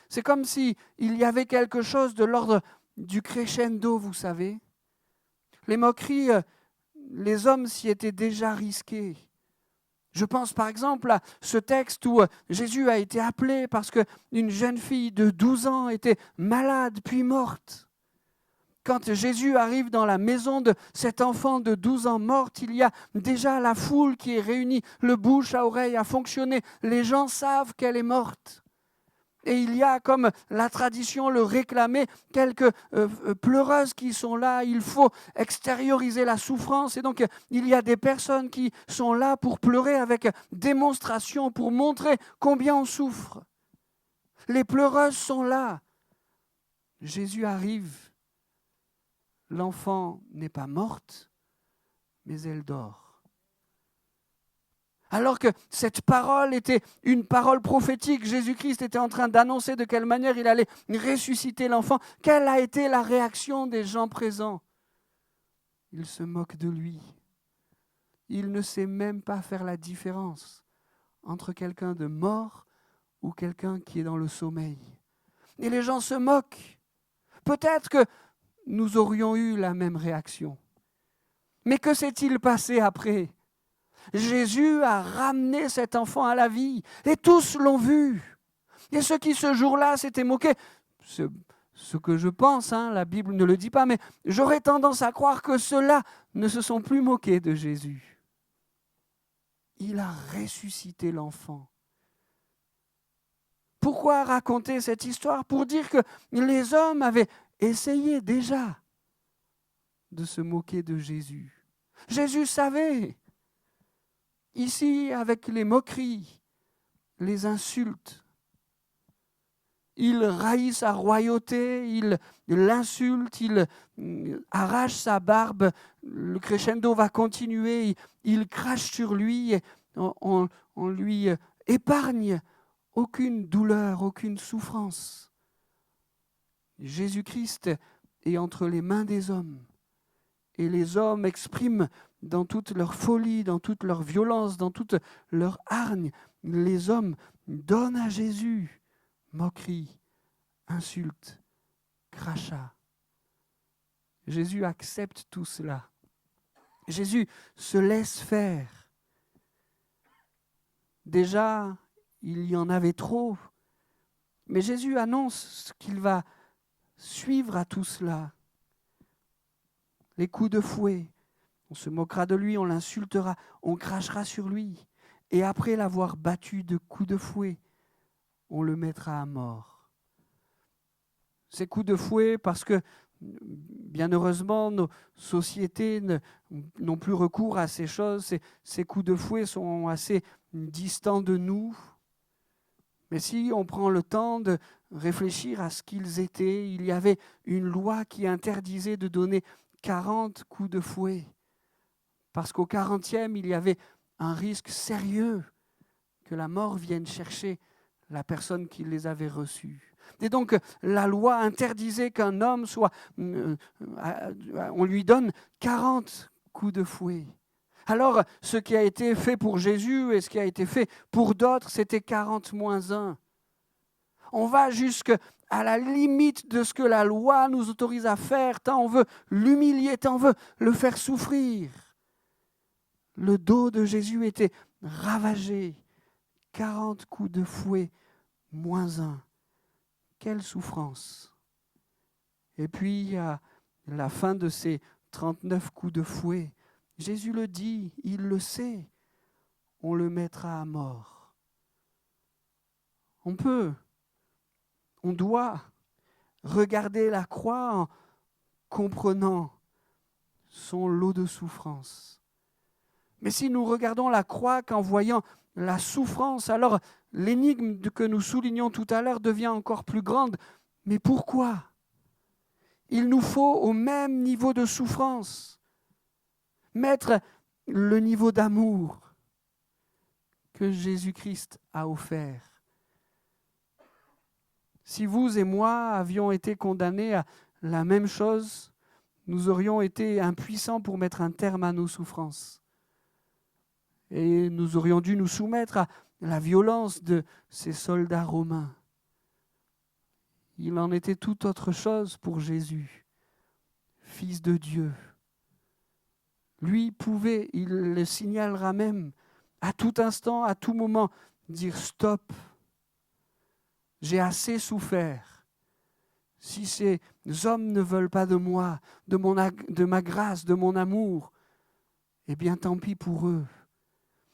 C'est comme s'il y avait quelque chose de l'ordre du crescendo, vous savez. Les moqueries les hommes s'y étaient déjà risqués. Je pense par exemple à ce texte où Jésus a été appelé parce qu'une jeune fille de 12 ans était malade puis morte. Quand Jésus arrive dans la maison de cet enfant de 12 ans morte, il y a déjà la foule qui est réunie, le bouche à oreille a fonctionné, les gens savent qu'elle est morte. Et il y a, comme la tradition le réclamait, quelques pleureuses qui sont là. Il faut extérioriser la souffrance. Et donc, il y a des personnes qui sont là pour pleurer avec démonstration, pour montrer combien on souffre. Les pleureuses sont là. Jésus arrive. L'enfant n'est pas morte, mais elle dort. Alors que cette parole était une parole prophétique, Jésus-Christ était en train d'annoncer de quelle manière il allait ressusciter l'enfant. Quelle a été la réaction des gens présents? Ils se moquent de lui. Il ne sait même pas faire la différence entre quelqu'un de mort ou quelqu'un qui est dans le sommeil. Et les gens se moquent. Peut-être que nous aurions eu la même réaction. Mais que s'est-il passé après? Jésus a ramené cet enfant à la vie et tous l'ont vu. Et ceux qui ce jour-là s'étaient moqués, ce que je pense, la Bible ne le dit pas, mais j'aurais tendance à croire que ceux-là ne se sont plus moqués de Jésus. Il a ressuscité l'enfant. Pourquoi raconter cette histoire? Pour dire que les hommes avaient essayé déjà de se moquer de Jésus. Jésus savait. Ici, avec les moqueries, les insultes, il raillit sa royauté, il l'insulte, il arrache sa barbe, le crescendo va continuer, il crache sur lui, on lui épargne aucune douleur, aucune souffrance. Jésus-Christ est entre les mains des hommes, et les hommes expriment dans toute leur folie, dans toute leur violence, dans toute leur hargne, les hommes donnent à Jésus moquerie, insulte, crachat. Jésus accepte tout cela. Jésus se laisse faire. Déjà, il y en avait trop, mais Jésus annonce ce qu'il va suivre à tout cela. Les coups de fouet. On se moquera de lui, on l'insultera, on crachera sur lui. Et après l'avoir battu de coups de fouet, on le mettra à mort. Ces coups de fouet, parce que, bien heureusement, nos sociétés n'ont plus recours à ces choses. Ces coups de fouet sont assez distants de nous. Mais si on prend le temps de réfléchir à ce qu'ils étaient, il y avait une loi qui interdisait de donner 40 coups de fouet. Parce qu'au 40e, il y avait un risque sérieux que la mort vienne chercher la personne qui les avait reçus. Et donc, la loi interdisait qu'un homme soit... on lui donne 40 coups de fouet. Alors, ce qui a été fait pour Jésus et ce qui a été fait pour d'autres, c'était 40 moins 1. On va jusqu'à la limite de ce que la loi nous autorise à faire, tant on veut l'humilier, tant on veut le faire souffrir. Le dos de Jésus était ravagé. 40 coups de fouet, moins 1. Quelle souffrance! Et puis, à la fin de ces 39 coups de fouet, Jésus le dit, il le sait, on le mettra à mort. On doit regarder la croix en comprenant son lot de souffrance. Mais si nous regardons la croix qu'en voyant la souffrance, alors l'énigme que nous soulignons tout à l'heure devient encore plus grande. Mais pourquoi? Il nous faut au même niveau de souffrance mettre le niveau d'amour que Jésus-Christ a offert. Si vous et moi avions été condamnés à la même chose, nous aurions été impuissants pour mettre un terme à nos souffrances. Et nous aurions dû nous soumettre à la violence de ces soldats romains. Il en était tout autre chose pour Jésus, Fils de Dieu. Lui pouvait, il le signalera même, à tout instant, à tout moment, dire stop, j'ai assez souffert. Si ces hommes ne veulent pas de moi, de ma grâce, de mon amour, eh bien tant pis pour eux.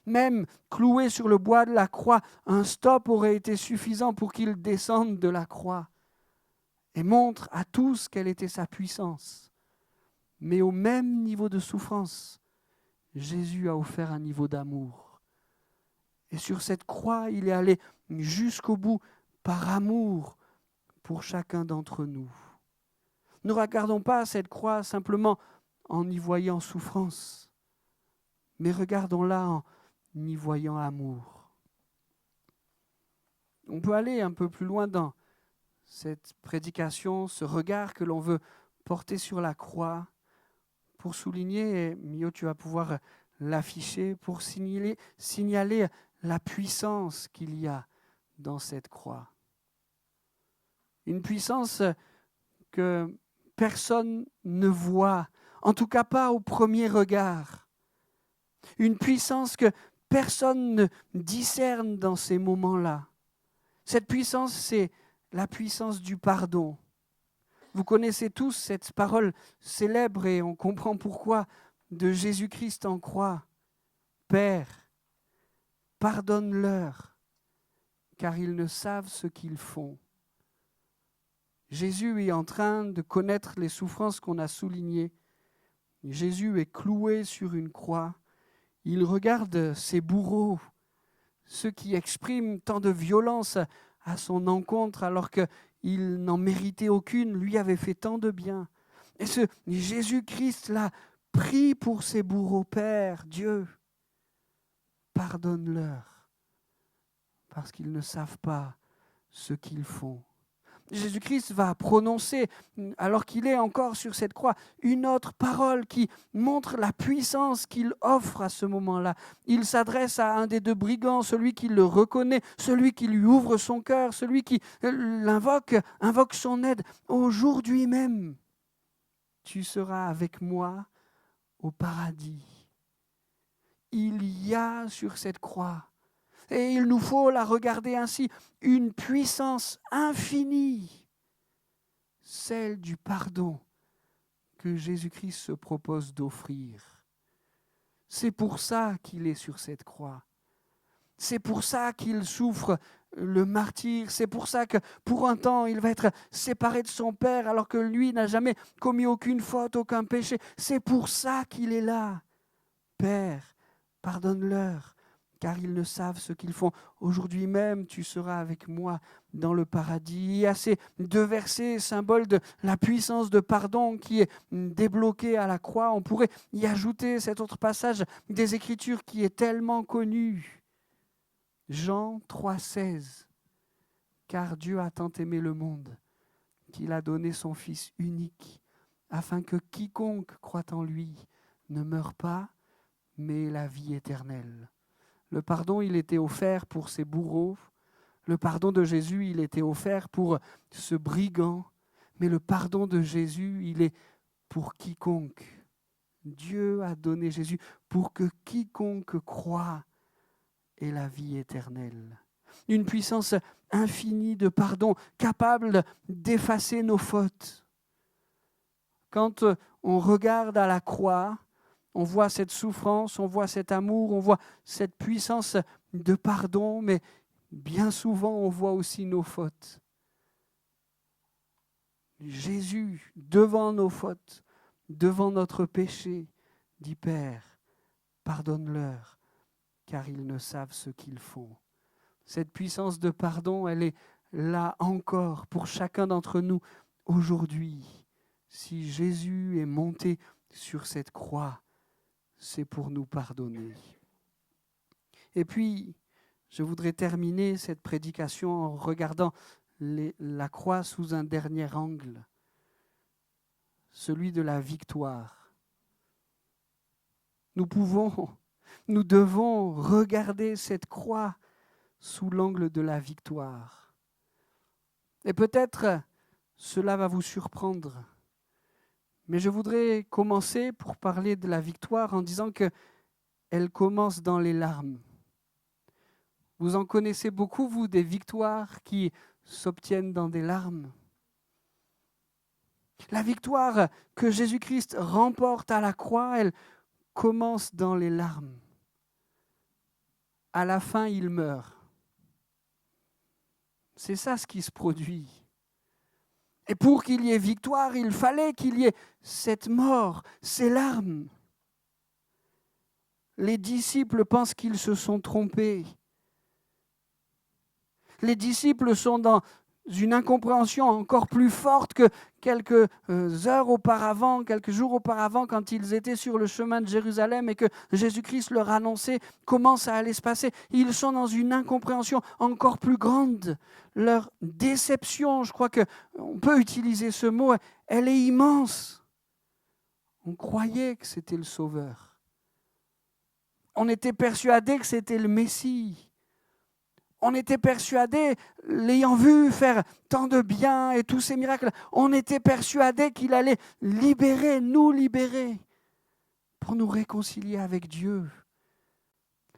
Même cloué sur le bois de la croix, un stop aurait été suffisant pour qu'il descende de la croix et montre à tous quelle était sa puissance. Mais au même niveau de souffrance, Jésus a offert un niveau d'amour. Et sur cette croix, il est allé jusqu'au bout par amour pour chacun d'entre nous. Ne regardons pas cette croix simplement en y voyant souffrance, mais regardons-la en y voyant amour. On peut aller un peu plus loin dans cette prédication, ce regard que l'on veut porter sur la croix, pour souligner, et Mio, tu vas pouvoir l'afficher, pour signaler la puissance qu'il y a dans cette croix. Une puissance que personne ne voit, en tout cas pas au premier regard. Une puissance que personne ne discerne dans ces moments-là. Cette puissance, c'est la puissance du pardon. Vous connaissez tous cette parole célèbre et on comprend pourquoi de Jésus-Christ en croix. Père, pardonne-leur, car ils ne savent ce qu'ils font. Jésus est en train de connaître les souffrances qu'on a soulignées. Jésus est cloué sur une croix. Il regarde ses bourreaux, ceux qui expriment tant de violence à son encontre alors qu'il n'en méritait aucune, lui avait fait tant de bien. Et ce Jésus-Christ-là prie pour ses bourreaux. Père, Dieu, pardonne-leur, parce qu'ils ne savent pas ce qu'ils font. Jésus-Christ va prononcer, alors qu'il est encore sur cette croix, une autre parole qui montre la puissance qu'il offre à ce moment-là. Il s'adresse à un des deux brigands, celui qui le reconnaît, celui qui lui ouvre son cœur, celui qui l'invoque, invoque son aide. Aujourd'hui même, tu seras avec moi au paradis. Il y a sur cette croix, et il nous faut la regarder ainsi, une puissance infinie, celle du pardon que Jésus-Christ se propose d'offrir. C'est pour ça qu'il est sur cette croix. C'est pour ça qu'il souffre le martyre. C'est pour ça que pour un temps, il va être séparé de son Père alors que lui n'a jamais commis aucune faute, aucun péché. C'est pour ça qu'il est là. Père, pardonne-leur, car ils ne savent ce qu'ils font. Aujourd'hui même, tu seras avec moi dans le paradis. Il y a ces deux versets, symboles de la puissance de pardon qui est débloquée à la croix. On pourrait y ajouter cet autre passage des Écritures qui est tellement connu. Jean 3,16. Car Dieu a tant aimé le monde qu'il a donné son Fils unique, afin que quiconque croit en lui ne meure pas, mais ait la vie éternelle. Le pardon, il était offert pour ses bourreaux. Le pardon de Jésus, il était offert pour ce brigand. Mais le pardon de Jésus, il est pour quiconque. Dieu a donné Jésus pour que quiconque croit ait la vie éternelle. Une puissance infinie de pardon, capable d'effacer nos fautes. Quand on regarde à la croix, on voit cette souffrance, on voit cet amour, on voit cette puissance de pardon, mais bien souvent on voit aussi nos fautes. Jésus, devant nos fautes, devant notre péché, dit Père, pardonne-leur, car ils ne savent ce qu'ils font. Cette puissance de pardon, elle est là encore pour chacun d'entre nous aujourd'hui. Si Jésus est monté sur cette croix, c'est pour nous pardonner. Et puis, je voudrais terminer cette prédication en regardant la croix sous un dernier angle, celui de la victoire. Nous devons regarder cette croix sous l'angle de la victoire. Et peut-être cela va vous surprendre, Mais je voudrais commencer pour parler de la victoire en disant qu'elle commence dans les larmes. Vous en connaissez beaucoup, vous, des victoires qui s'obtiennent dans des larmes. La victoire que Jésus-Christ remporte à la croix, elle commence dans les larmes. À la fin, il meurt. C'est ça ce qui se produit. Et pour qu'il y ait victoire, il fallait qu'il y ait cette mort, ces larmes. Les disciples pensent qu'ils se sont trompés. Les disciples sont dans une incompréhension encore plus forte que quelques heures auparavant, quelques jours auparavant, quand ils étaient sur le chemin de Jérusalem et que Jésus-Christ leur annonçait comment ça allait se passer. Ils sont dans une incompréhension encore plus grande. Leur déception, je crois qu'on peut utiliser ce mot, elle est immense. On croyait que c'était le Sauveur. On était persuadé que c'était le Messie. On était persuadé, l'ayant vu faire tant de bien et tous ces miracles, on était persuadé qu'il allait nous libérer, pour nous réconcilier avec Dieu.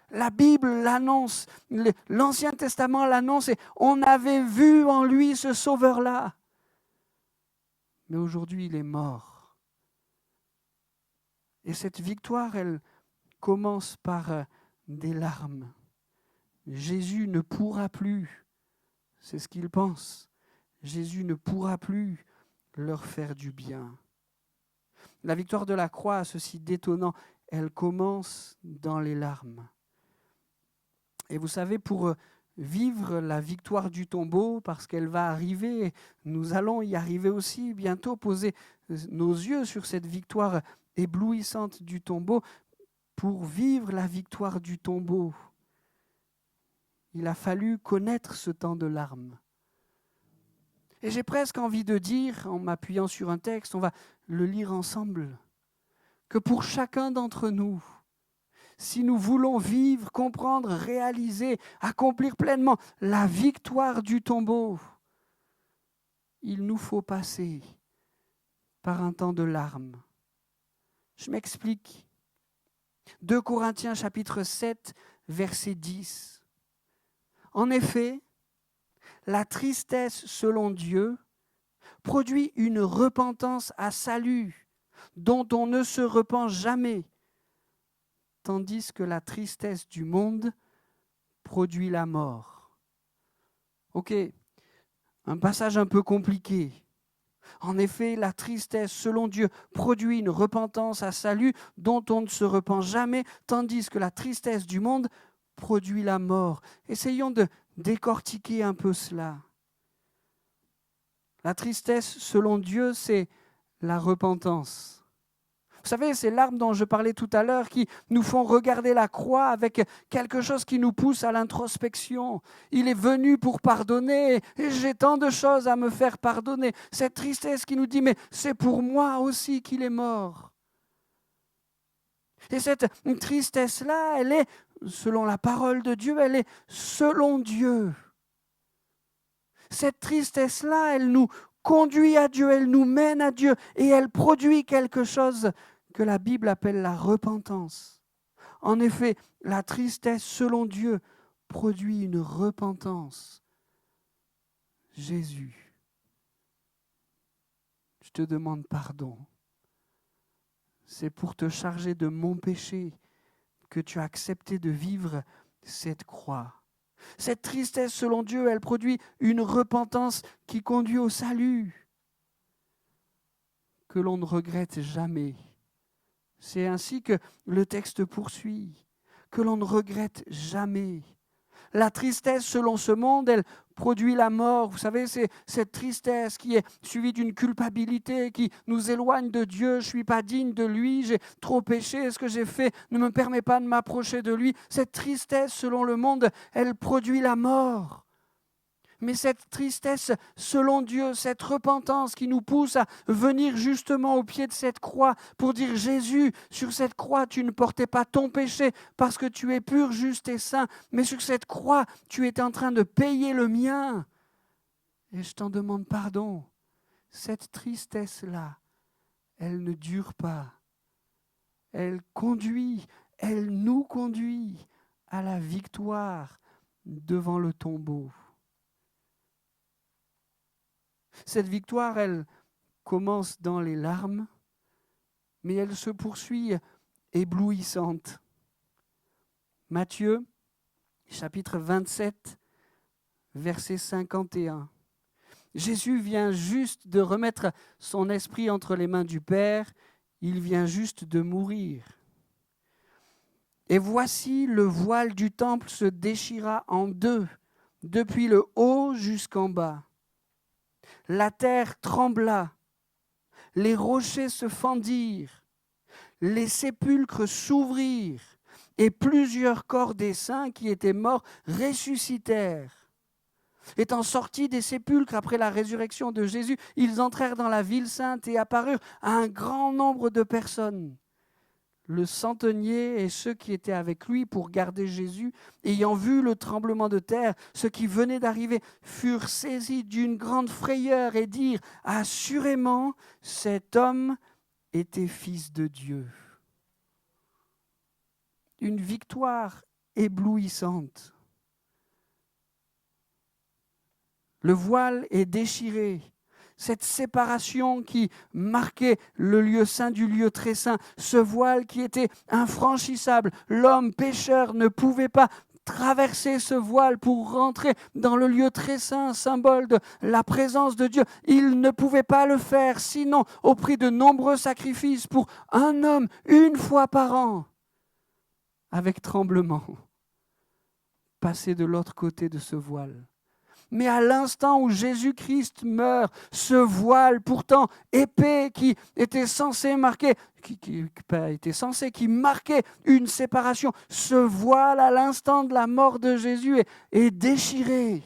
La Bible l'annonce, l'Ancien Testament l'annonce, et on avait vu en lui ce Sauveur-là. Mais aujourd'hui, il est mort. Et cette victoire, elle commence par des larmes. Jésus ne pourra plus, c'est ce qu'ils pensent, Jésus ne pourra plus leur faire du bien. La victoire de la croix, ceci d'étonnant, elle commence dans les larmes. Et vous savez, pour vivre la victoire du tombeau, parce qu'elle va arriver, nous allons y arriver aussi bientôt, poser nos yeux sur cette victoire éblouissante du tombeau, pour vivre la victoire du tombeau. Il a fallu connaître ce temps de larmes. Et j'ai presque envie de dire, en m'appuyant sur un texte, on va le lire ensemble, que pour chacun d'entre nous, si nous voulons vivre, comprendre, réaliser, accomplir pleinement la victoire du tombeau, il nous faut passer par un temps de larmes. Je m'explique. 2 Corinthiens chapitre 7, verset 10. En effet, la tristesse selon Dieu produit une repentance à salut dont on ne se repent jamais, tandis que la tristesse du monde produit la mort. Ok, un passage un peu compliqué. En effet, la tristesse selon Dieu produit une repentance à salut dont on ne se repent jamais, tandis que la tristesse du monde produit la mort. Essayons de décortiquer un peu cela. La tristesse, selon Dieu, c'est la repentance. Vous savez, ces larmes dont je parlais tout à l'heure qui nous font regarder la croix avec quelque chose qui nous pousse à l'introspection. Il est venu pour pardonner et j'ai tant de choses à me faire pardonner. Cette tristesse qui nous dit, mais c'est pour moi aussi qu'il est mort. Et cette tristesse-là, elle est, selon la parole de Dieu, elle est selon Dieu. Cette tristesse-là, elle nous conduit à Dieu, elle nous mène à Dieu et elle produit quelque chose que la Bible appelle la repentance. En effet, la tristesse selon Dieu produit une repentance. Jésus, je te demande pardon. C'est pour te charger de mon péché que tu as accepté de vivre cette croix. Cette tristesse, selon Dieu, elle produit une repentance qui conduit au salut, que l'on ne regrette jamais. C'est ainsi que le texte poursuit, que l'on ne regrette jamais. La tristesse, selon ce monde, elle produit la mort. Vous savez, c'est cette tristesse qui est suivie d'une culpabilité qui nous éloigne de Dieu. Je ne suis pas digne de lui, j'ai trop péché, ce que j'ai fait ne me permet pas de m'approcher de lui. Cette tristesse, selon le monde, elle produit la mort. Mais cette tristesse, selon Dieu, cette repentance qui nous pousse à venir justement au pied de cette croix pour dire « Jésus, sur cette croix, tu ne portais pas ton péché parce que tu es pur, juste et saint, mais sur cette croix, tu étais en train de payer le mien. Et je t'en demande pardon. » Cette tristesse-là, elle ne dure pas. Elle conduit, elle nous conduit à la victoire devant le tombeau. Cette victoire, elle commence dans les larmes, mais elle se poursuit éblouissante. Matthieu, chapitre 27, verset 51. Jésus vient juste de remettre son esprit entre les mains du Père, il vient juste de mourir. Et voici le voile du temple se déchira en deux, depuis le haut jusqu'en bas. La terre trembla, les rochers se fendirent, les sépulcres s'ouvrirent, et plusieurs corps des saints qui étaient morts ressuscitèrent. Étant sortis des sépulcres après la résurrection de Jésus, ils entrèrent dans la ville sainte et apparurent à un grand nombre de personnes. Le centenier et ceux qui étaient avec lui pour garder Jésus, ayant vu le tremblement de terre, ceux qui venaient d'arriver, furent saisis d'une grande frayeur et dirent « Assurément, cet homme était fils de Dieu. » Une victoire éblouissante. Le voile est déchiré. Cette séparation qui marquait le lieu saint du lieu très saint, ce voile qui était infranchissable, l'homme pécheur ne pouvait pas traverser ce voile pour rentrer dans le lieu très saint, symbole de la présence de Dieu. Il ne pouvait pas le faire, sinon au prix de nombreux sacrifices pour un homme, une fois par an, avec tremblement, passer de l'autre côté de ce voile. Mais à l'instant où Jésus-Christ meurt, ce voile pourtant épais qui était censé marquer, qui marquait une séparation, ce voile à l'instant de la mort de Jésus est déchiré.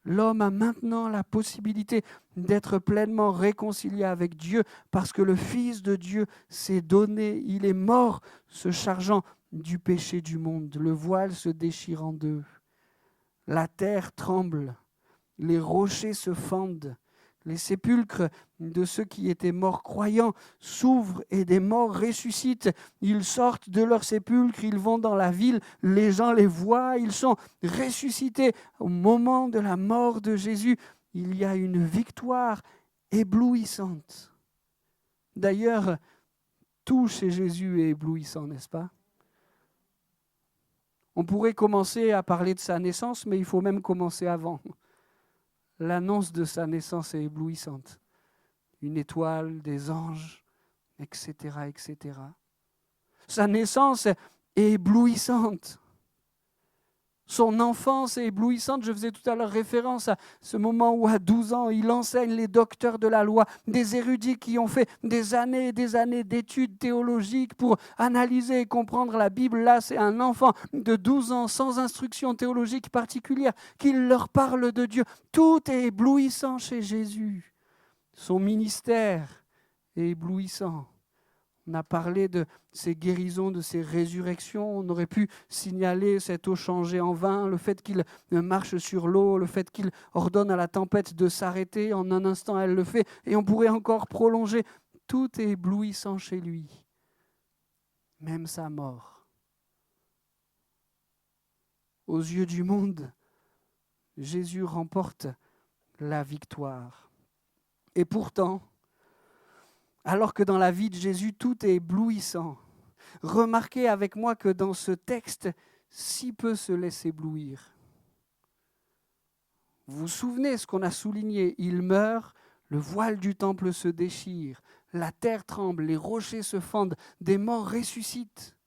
L'homme a maintenant la possibilité d'être pleinement réconcilié avec Dieu parce que le Fils de Dieu s'est donné, il est mort, se chargeant du péché du monde. Le voile se déchire en deux. La terre tremble, les rochers se fendent, les sépulcres de ceux qui étaient morts croyants s'ouvrent et des morts ressuscitent. Ils sortent de leurs sépulcres, ils vont dans la ville, les gens les voient, ils sont ressuscités. Au moment de la mort de Jésus, il y a une victoire éblouissante. D'ailleurs, tout chez Jésus est éblouissant, n'est-ce pas ? On pourrait commencer à parler de sa naissance, mais il faut même commencer avant. L'annonce de sa naissance est éblouissante. Une étoile, des anges, etc., etc. Sa naissance est éblouissante. Son enfance est éblouissante. Je faisais tout à l'heure référence à ce moment où, à 12 ans, il enseigne les docteurs de la loi, des érudits qui ont fait des années et des années d'études théologiques pour analyser et comprendre la Bible. Là, c'est un enfant de 12 ans, sans instruction théologique particulière, qui leur parle de Dieu. Tout est éblouissant chez Jésus. Son ministère est éblouissant. On a parlé de ses guérisons, de ses résurrections. On aurait pu signaler cette eau changée en vin, le fait qu'il marche sur l'eau, le fait qu'il ordonne à la tempête de s'arrêter. En un instant, elle le fait. Et on pourrait encore prolonger. Tout est éblouissant chez lui. Même sa mort. Aux yeux du monde, Jésus remporte la victoire. Et pourtant, alors que dans la vie de Jésus, tout est éblouissant, remarquez avec moi que dans ce texte, si peu se laisse éblouir. Vous vous souvenez ce qu'on a souligné, il meurt, le voile du temple se déchire, la terre tremble, les rochers se fendent, des morts ressuscitent.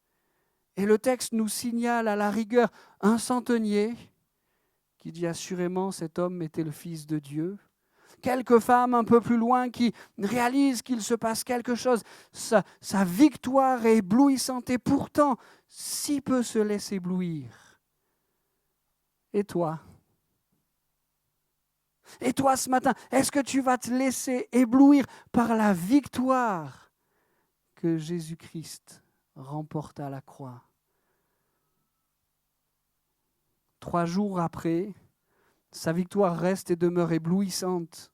Et le texte nous signale à la rigueur un centenier qui dit assurément cet homme était le Fils de Dieu. Quelques femmes un peu plus loin qui réalisent qu'il se passe quelque chose. Sa victoire est éblouissante et pourtant, si peu se laisse éblouir. Et toi? Et toi ce matin, est-ce que tu vas te laisser éblouir par la victoire que Jésus-Christ remporte à la croix? 3 jours après, sa victoire reste et demeure éblouissante.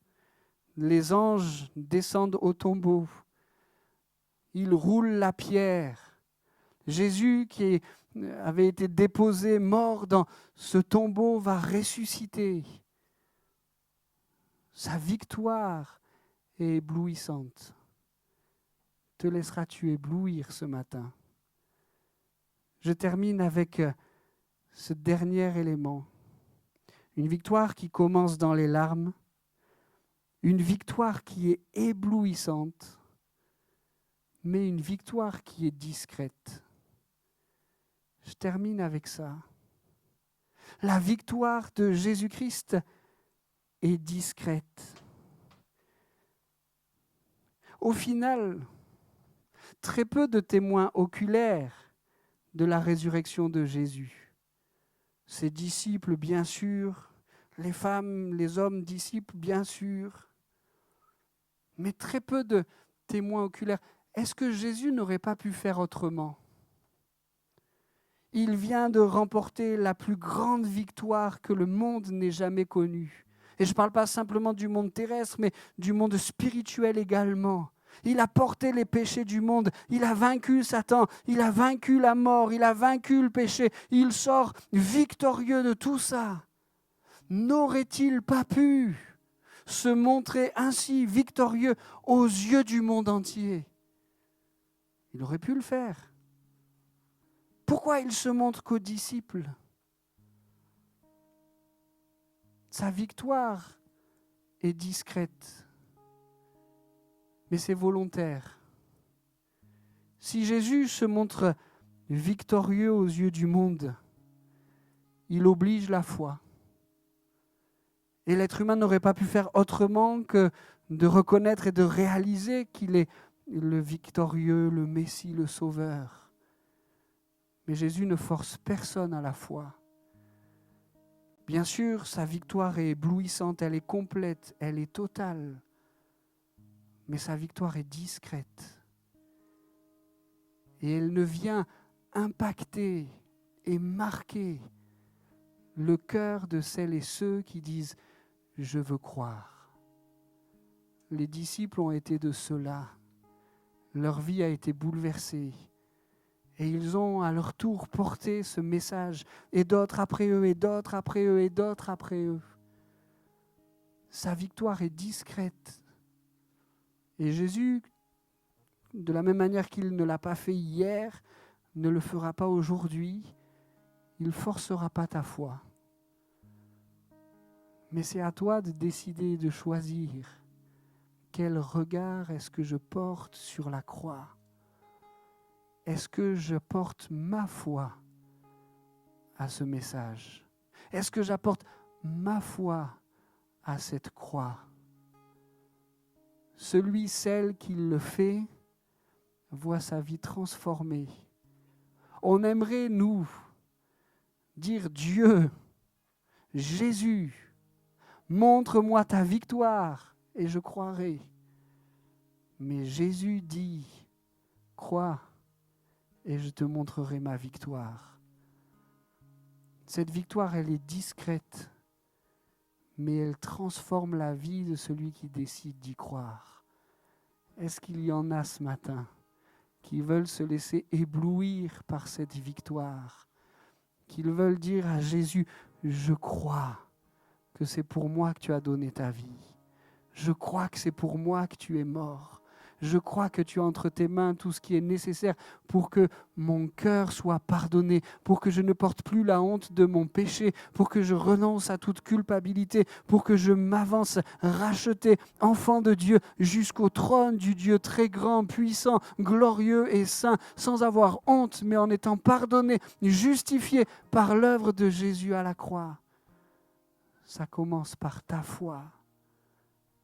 Les anges descendent au tombeau. il roule la pierre. Jésus qui avait été déposé, mort dans ce tombeau, va ressusciter. Sa victoire est éblouissante. Te laisseras-tu éblouir ce matin? Je termine avec ce dernier élément. Une victoire qui commence dans les larmes, une victoire qui est éblouissante, mais une victoire qui est discrète. Je termine avec ça. La victoire de Jésus-Christ est discrète. Au final, très peu de témoins oculaires de la résurrection de Jésus. Ses disciples, bien sûr, les femmes, les hommes disciples, bien sûr, mais très peu de témoins oculaires. Est-ce que Jésus n'aurait pas pu faire autrement? Il vient de remporter la plus grande victoire que le monde n'ait jamais connue. Et je ne parle pas simplement du monde terrestre, mais du monde spirituel également. Il a porté les péchés du monde, il a vaincu Satan, il a vaincu la mort, il a vaincu le péché. Il sort victorieux de tout ça. N'aurait-il pas pu se montrer ainsi victorieux aux yeux du monde entier? Il aurait pu le faire. Pourquoi il se montre qu'aux disciples? Sa victoire est discrète, mais c'est volontaire. Si Jésus se montre victorieux aux yeux du monde, il oblige la foi. Et l'être humain n'aurait pas pu faire autrement que de reconnaître et de réaliser qu'il est le victorieux, le Messie, le Sauveur. Mais Jésus ne force personne à la foi. Bien sûr, sa victoire est éblouissante, elle est complète, elle est totale. Mais sa victoire est discrète. Et elle ne vient impacter et marquer le cœur de celles et ceux qui disent « Je veux croire ». Les disciples ont été de ceux-là. Leur vie a été bouleversée. Et ils ont à leur tour porté ce message, et d'autres après eux, et d'autres après eux, et d'autres après eux. Sa victoire est discrète. Et Jésus, de la même manière qu'il ne l'a pas fait hier, ne le fera pas aujourd'hui. Il ne forcera pas ta foi. Mais c'est à toi de décider, de choisir quel regard est-ce que je porte sur la croix. Est-ce que je porte ma foi à ce message? Est-ce que j'apporte ma foi à cette croix? Celui, celle qui le fait, voit sa vie transformée. On aimerait, nous, dire Dieu, Jésus, montre-moi ta victoire et je croirai. Mais Jésus dit, crois et je te montrerai ma victoire. Cette victoire, elle est discrète, mais elle transforme la vie de celui qui décide d'y croire. Est-ce qu'il y en a ce matin qui veulent se laisser éblouir par cette victoire, qui veulent dire à Jésus, je crois que c'est pour moi que tu as donné ta vie. Je crois que c'est pour moi que tu es mort. Je crois que tu as entre tes mains tout ce qui est nécessaire pour que mon cœur soit pardonné, pour que je ne porte plus la honte de mon péché, pour que je renonce à toute culpabilité, pour que je m'avance racheté, enfant de Dieu, jusqu'au trône du Dieu très grand, puissant, glorieux et saint, sans avoir honte, mais en étant pardonné, justifié par l'œuvre de Jésus à la croix. Ça commence par ta foi.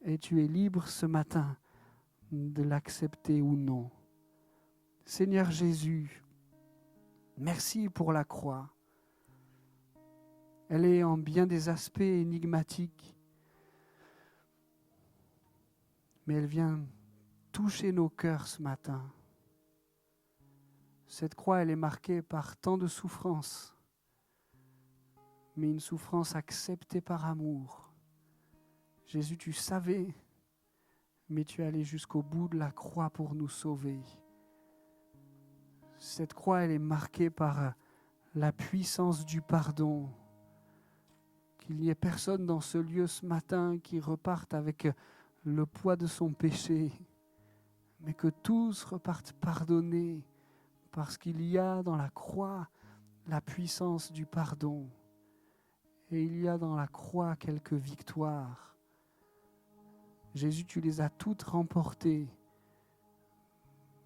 Et tu es libre ce matin de l'accepter ou non. Seigneur Jésus, merci pour la croix. Elle est en bien des aspects énigmatique, mais elle vient toucher nos cœurs ce matin. Cette croix, elle est marquée par tant de souffrances, mais une souffrance acceptée par amour. Jésus, tu savais, mais tu es allé jusqu'au bout de la croix pour nous sauver. Cette croix, elle est marquée par la puissance du pardon. Qu'il n'y ait personne dans ce lieu ce matin qui reparte avec le poids de son péché, mais que tous repartent pardonnés parce qu'il y a dans la croix la puissance du pardon. Et il y a dans la croix quelques victoires. Jésus, tu les as toutes remportées,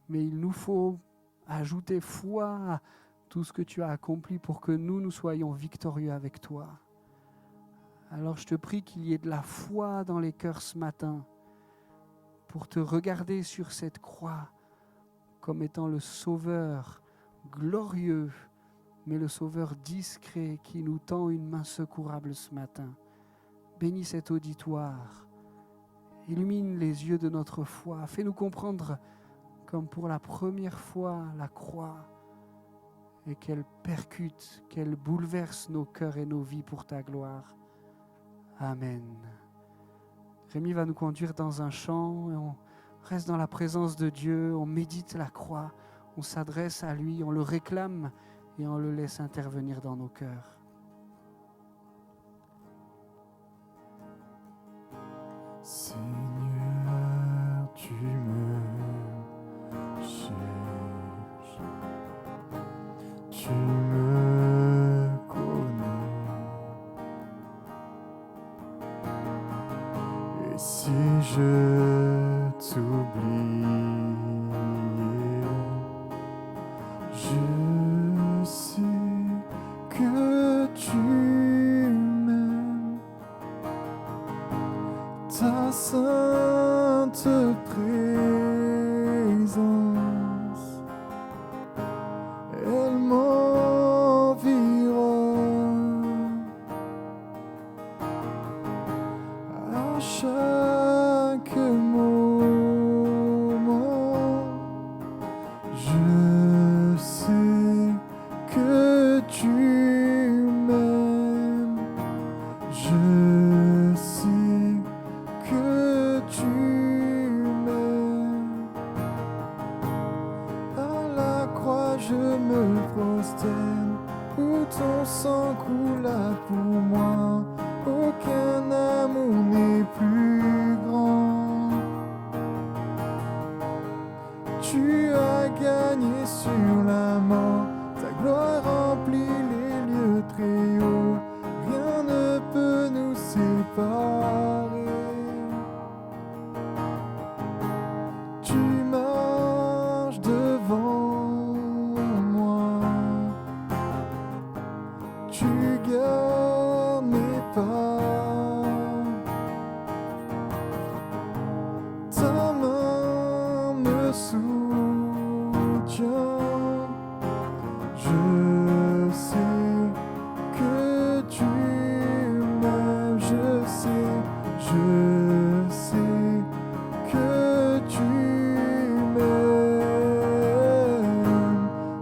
mais il nous faut ajouter foi à tout ce que tu as accompli pour que nous soyons victorieux avec toi. Alors je te prie qu'il y ait de la foi dans les cœurs ce matin pour te regarder sur cette croix comme étant le Sauveur glorieux, mais le Sauveur discret qui nous tend une main secourable ce matin. Bénis cet auditoire, illumine les yeux de notre foi, fais-nous comprendre comme pour la première fois la croix et qu'elle percute, qu'elle bouleverse nos cœurs et nos vies pour ta gloire. Amen. Rémi va nous conduire dans un chant et on reste dans la présence de Dieu, on médite la croix, on s'adresse à lui, on le réclame et on le laisse intervenir dans nos cœurs. Seigneur, tu me cherches, tu me connais. Et si je t'oubliais, je sais que tu m'aimes. Ta sainte présence, elle m'environne. À chaque moment, je sais que tu m'aimes. Je sais que tu m'aimes. À la croix je me prosterne, où ton sang coula pour moi. Aucun amour n'est plus grand. Tu as gagné sur la mort, ta gloire remplit les lieux très hauts. Rien ne peut nous séparer. Tu marches devant moi, tu gardes mes pas. Ta main me soutient. Je sais que tu m'aimes. Je sais que tu m'aimes.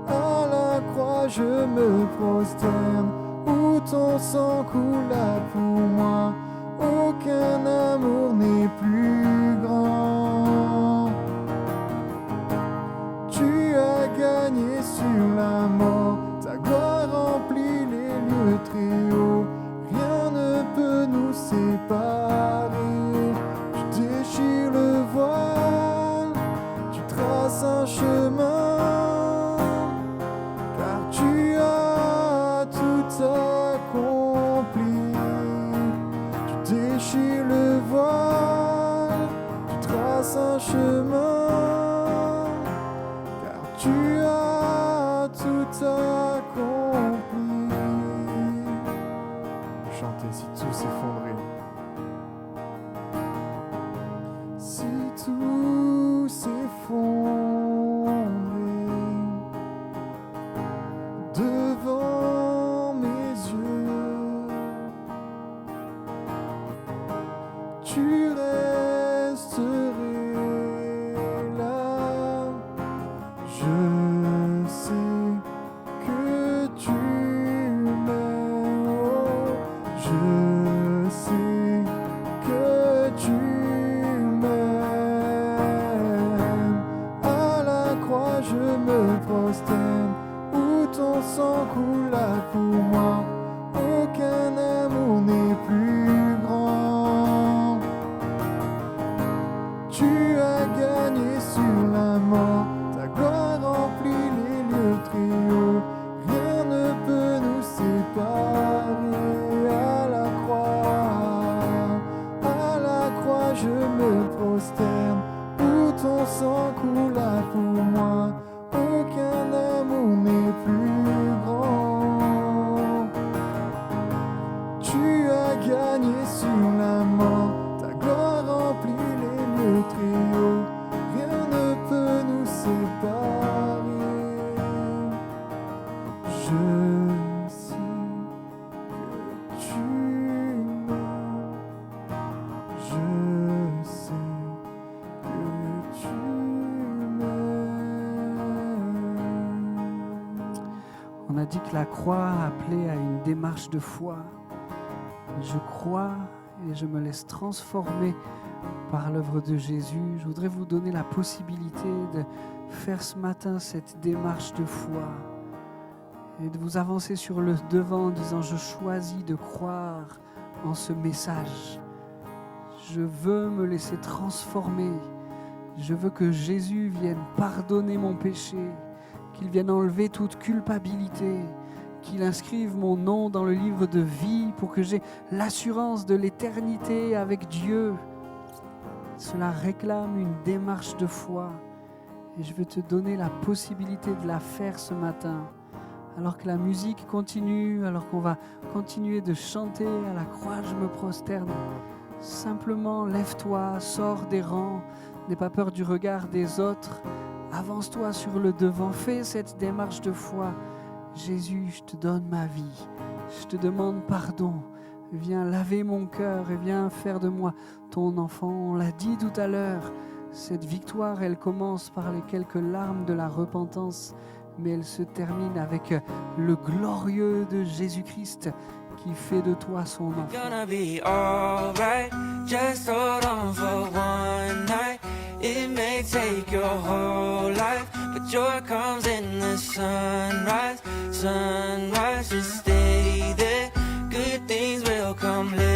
À la croix je me prosterne, où ton sang coula pour moi. Aucun amour n'est plus grand. Tu as gagné sur la mort, ta gloire remplit les lieux très hauts. Rien ne peut nous séparer. Tu déchires le voile, tu traces un chemin, car tu as tout accompli. Tu déchires le voile, tu traces un chemin, car tu as tout accompli. Chantez si tout s'effondrait. Si tout s'effondrait devant mes yeux, tu resterais là. Je sais que tu m'aimes. Oh, je sais que tu m'aimes. À la croix je me prosterne, sang coula pour moi. Aucun amour n'est plus grand. Tu as gagné sur la mort, ta gloire remplit les lieux très hauts. Rien ne peut nous séparer à la croix, je me prosterne, où ton sang coula pour moi. Aucun amour n'est plus grand. Tu as gagné sur la mort, ta gloire remplit les lieux très hauts. Rien ne peut nous séparer. Je sais que tu m'aimes. Je sais que tu m'aimes. On a dit que la croix appelait à une démarche de foi. Je crois et je me laisse transformer par l'œuvre de Jésus. Je voudrais vous donner la possibilité de faire ce matin cette démarche de foi et de vous avancer sur le devant en disant: je choisis de croire en ce message. Je veux me laisser transformer. Je veux que Jésus vienne pardonner mon péché, qu'il vienne enlever toute culpabilité, qu'il inscrive mon nom dans le livre de vie pour que j'ai l'assurance de l'éternité avec Dieu. Cela réclame une démarche de foi et je veux te donner la possibilité de la faire ce matin. Alors que la musique continue, alors qu'on va continuer de chanter à la croix, je me prosterne. Simplement lève-toi, sors des rangs, n'aie pas peur du regard des autres. Avance-toi sur le devant, fais cette démarche de foi. Jésus, je te donne ma vie, je te demande pardon. Viens laver mon cœur et viens faire de moi ton enfant. On l'a dit tout à l'heure, cette victoire, elle commence par les quelques larmes de la repentance, mais elle se termine avec le glorieux de Jésus-Christ qui fait de toi son enfant. Gonna be alright, just hold on for one night. It may take your whole life, but joy comes in the sunrise. Sunrise, just stay there. Good things will come later.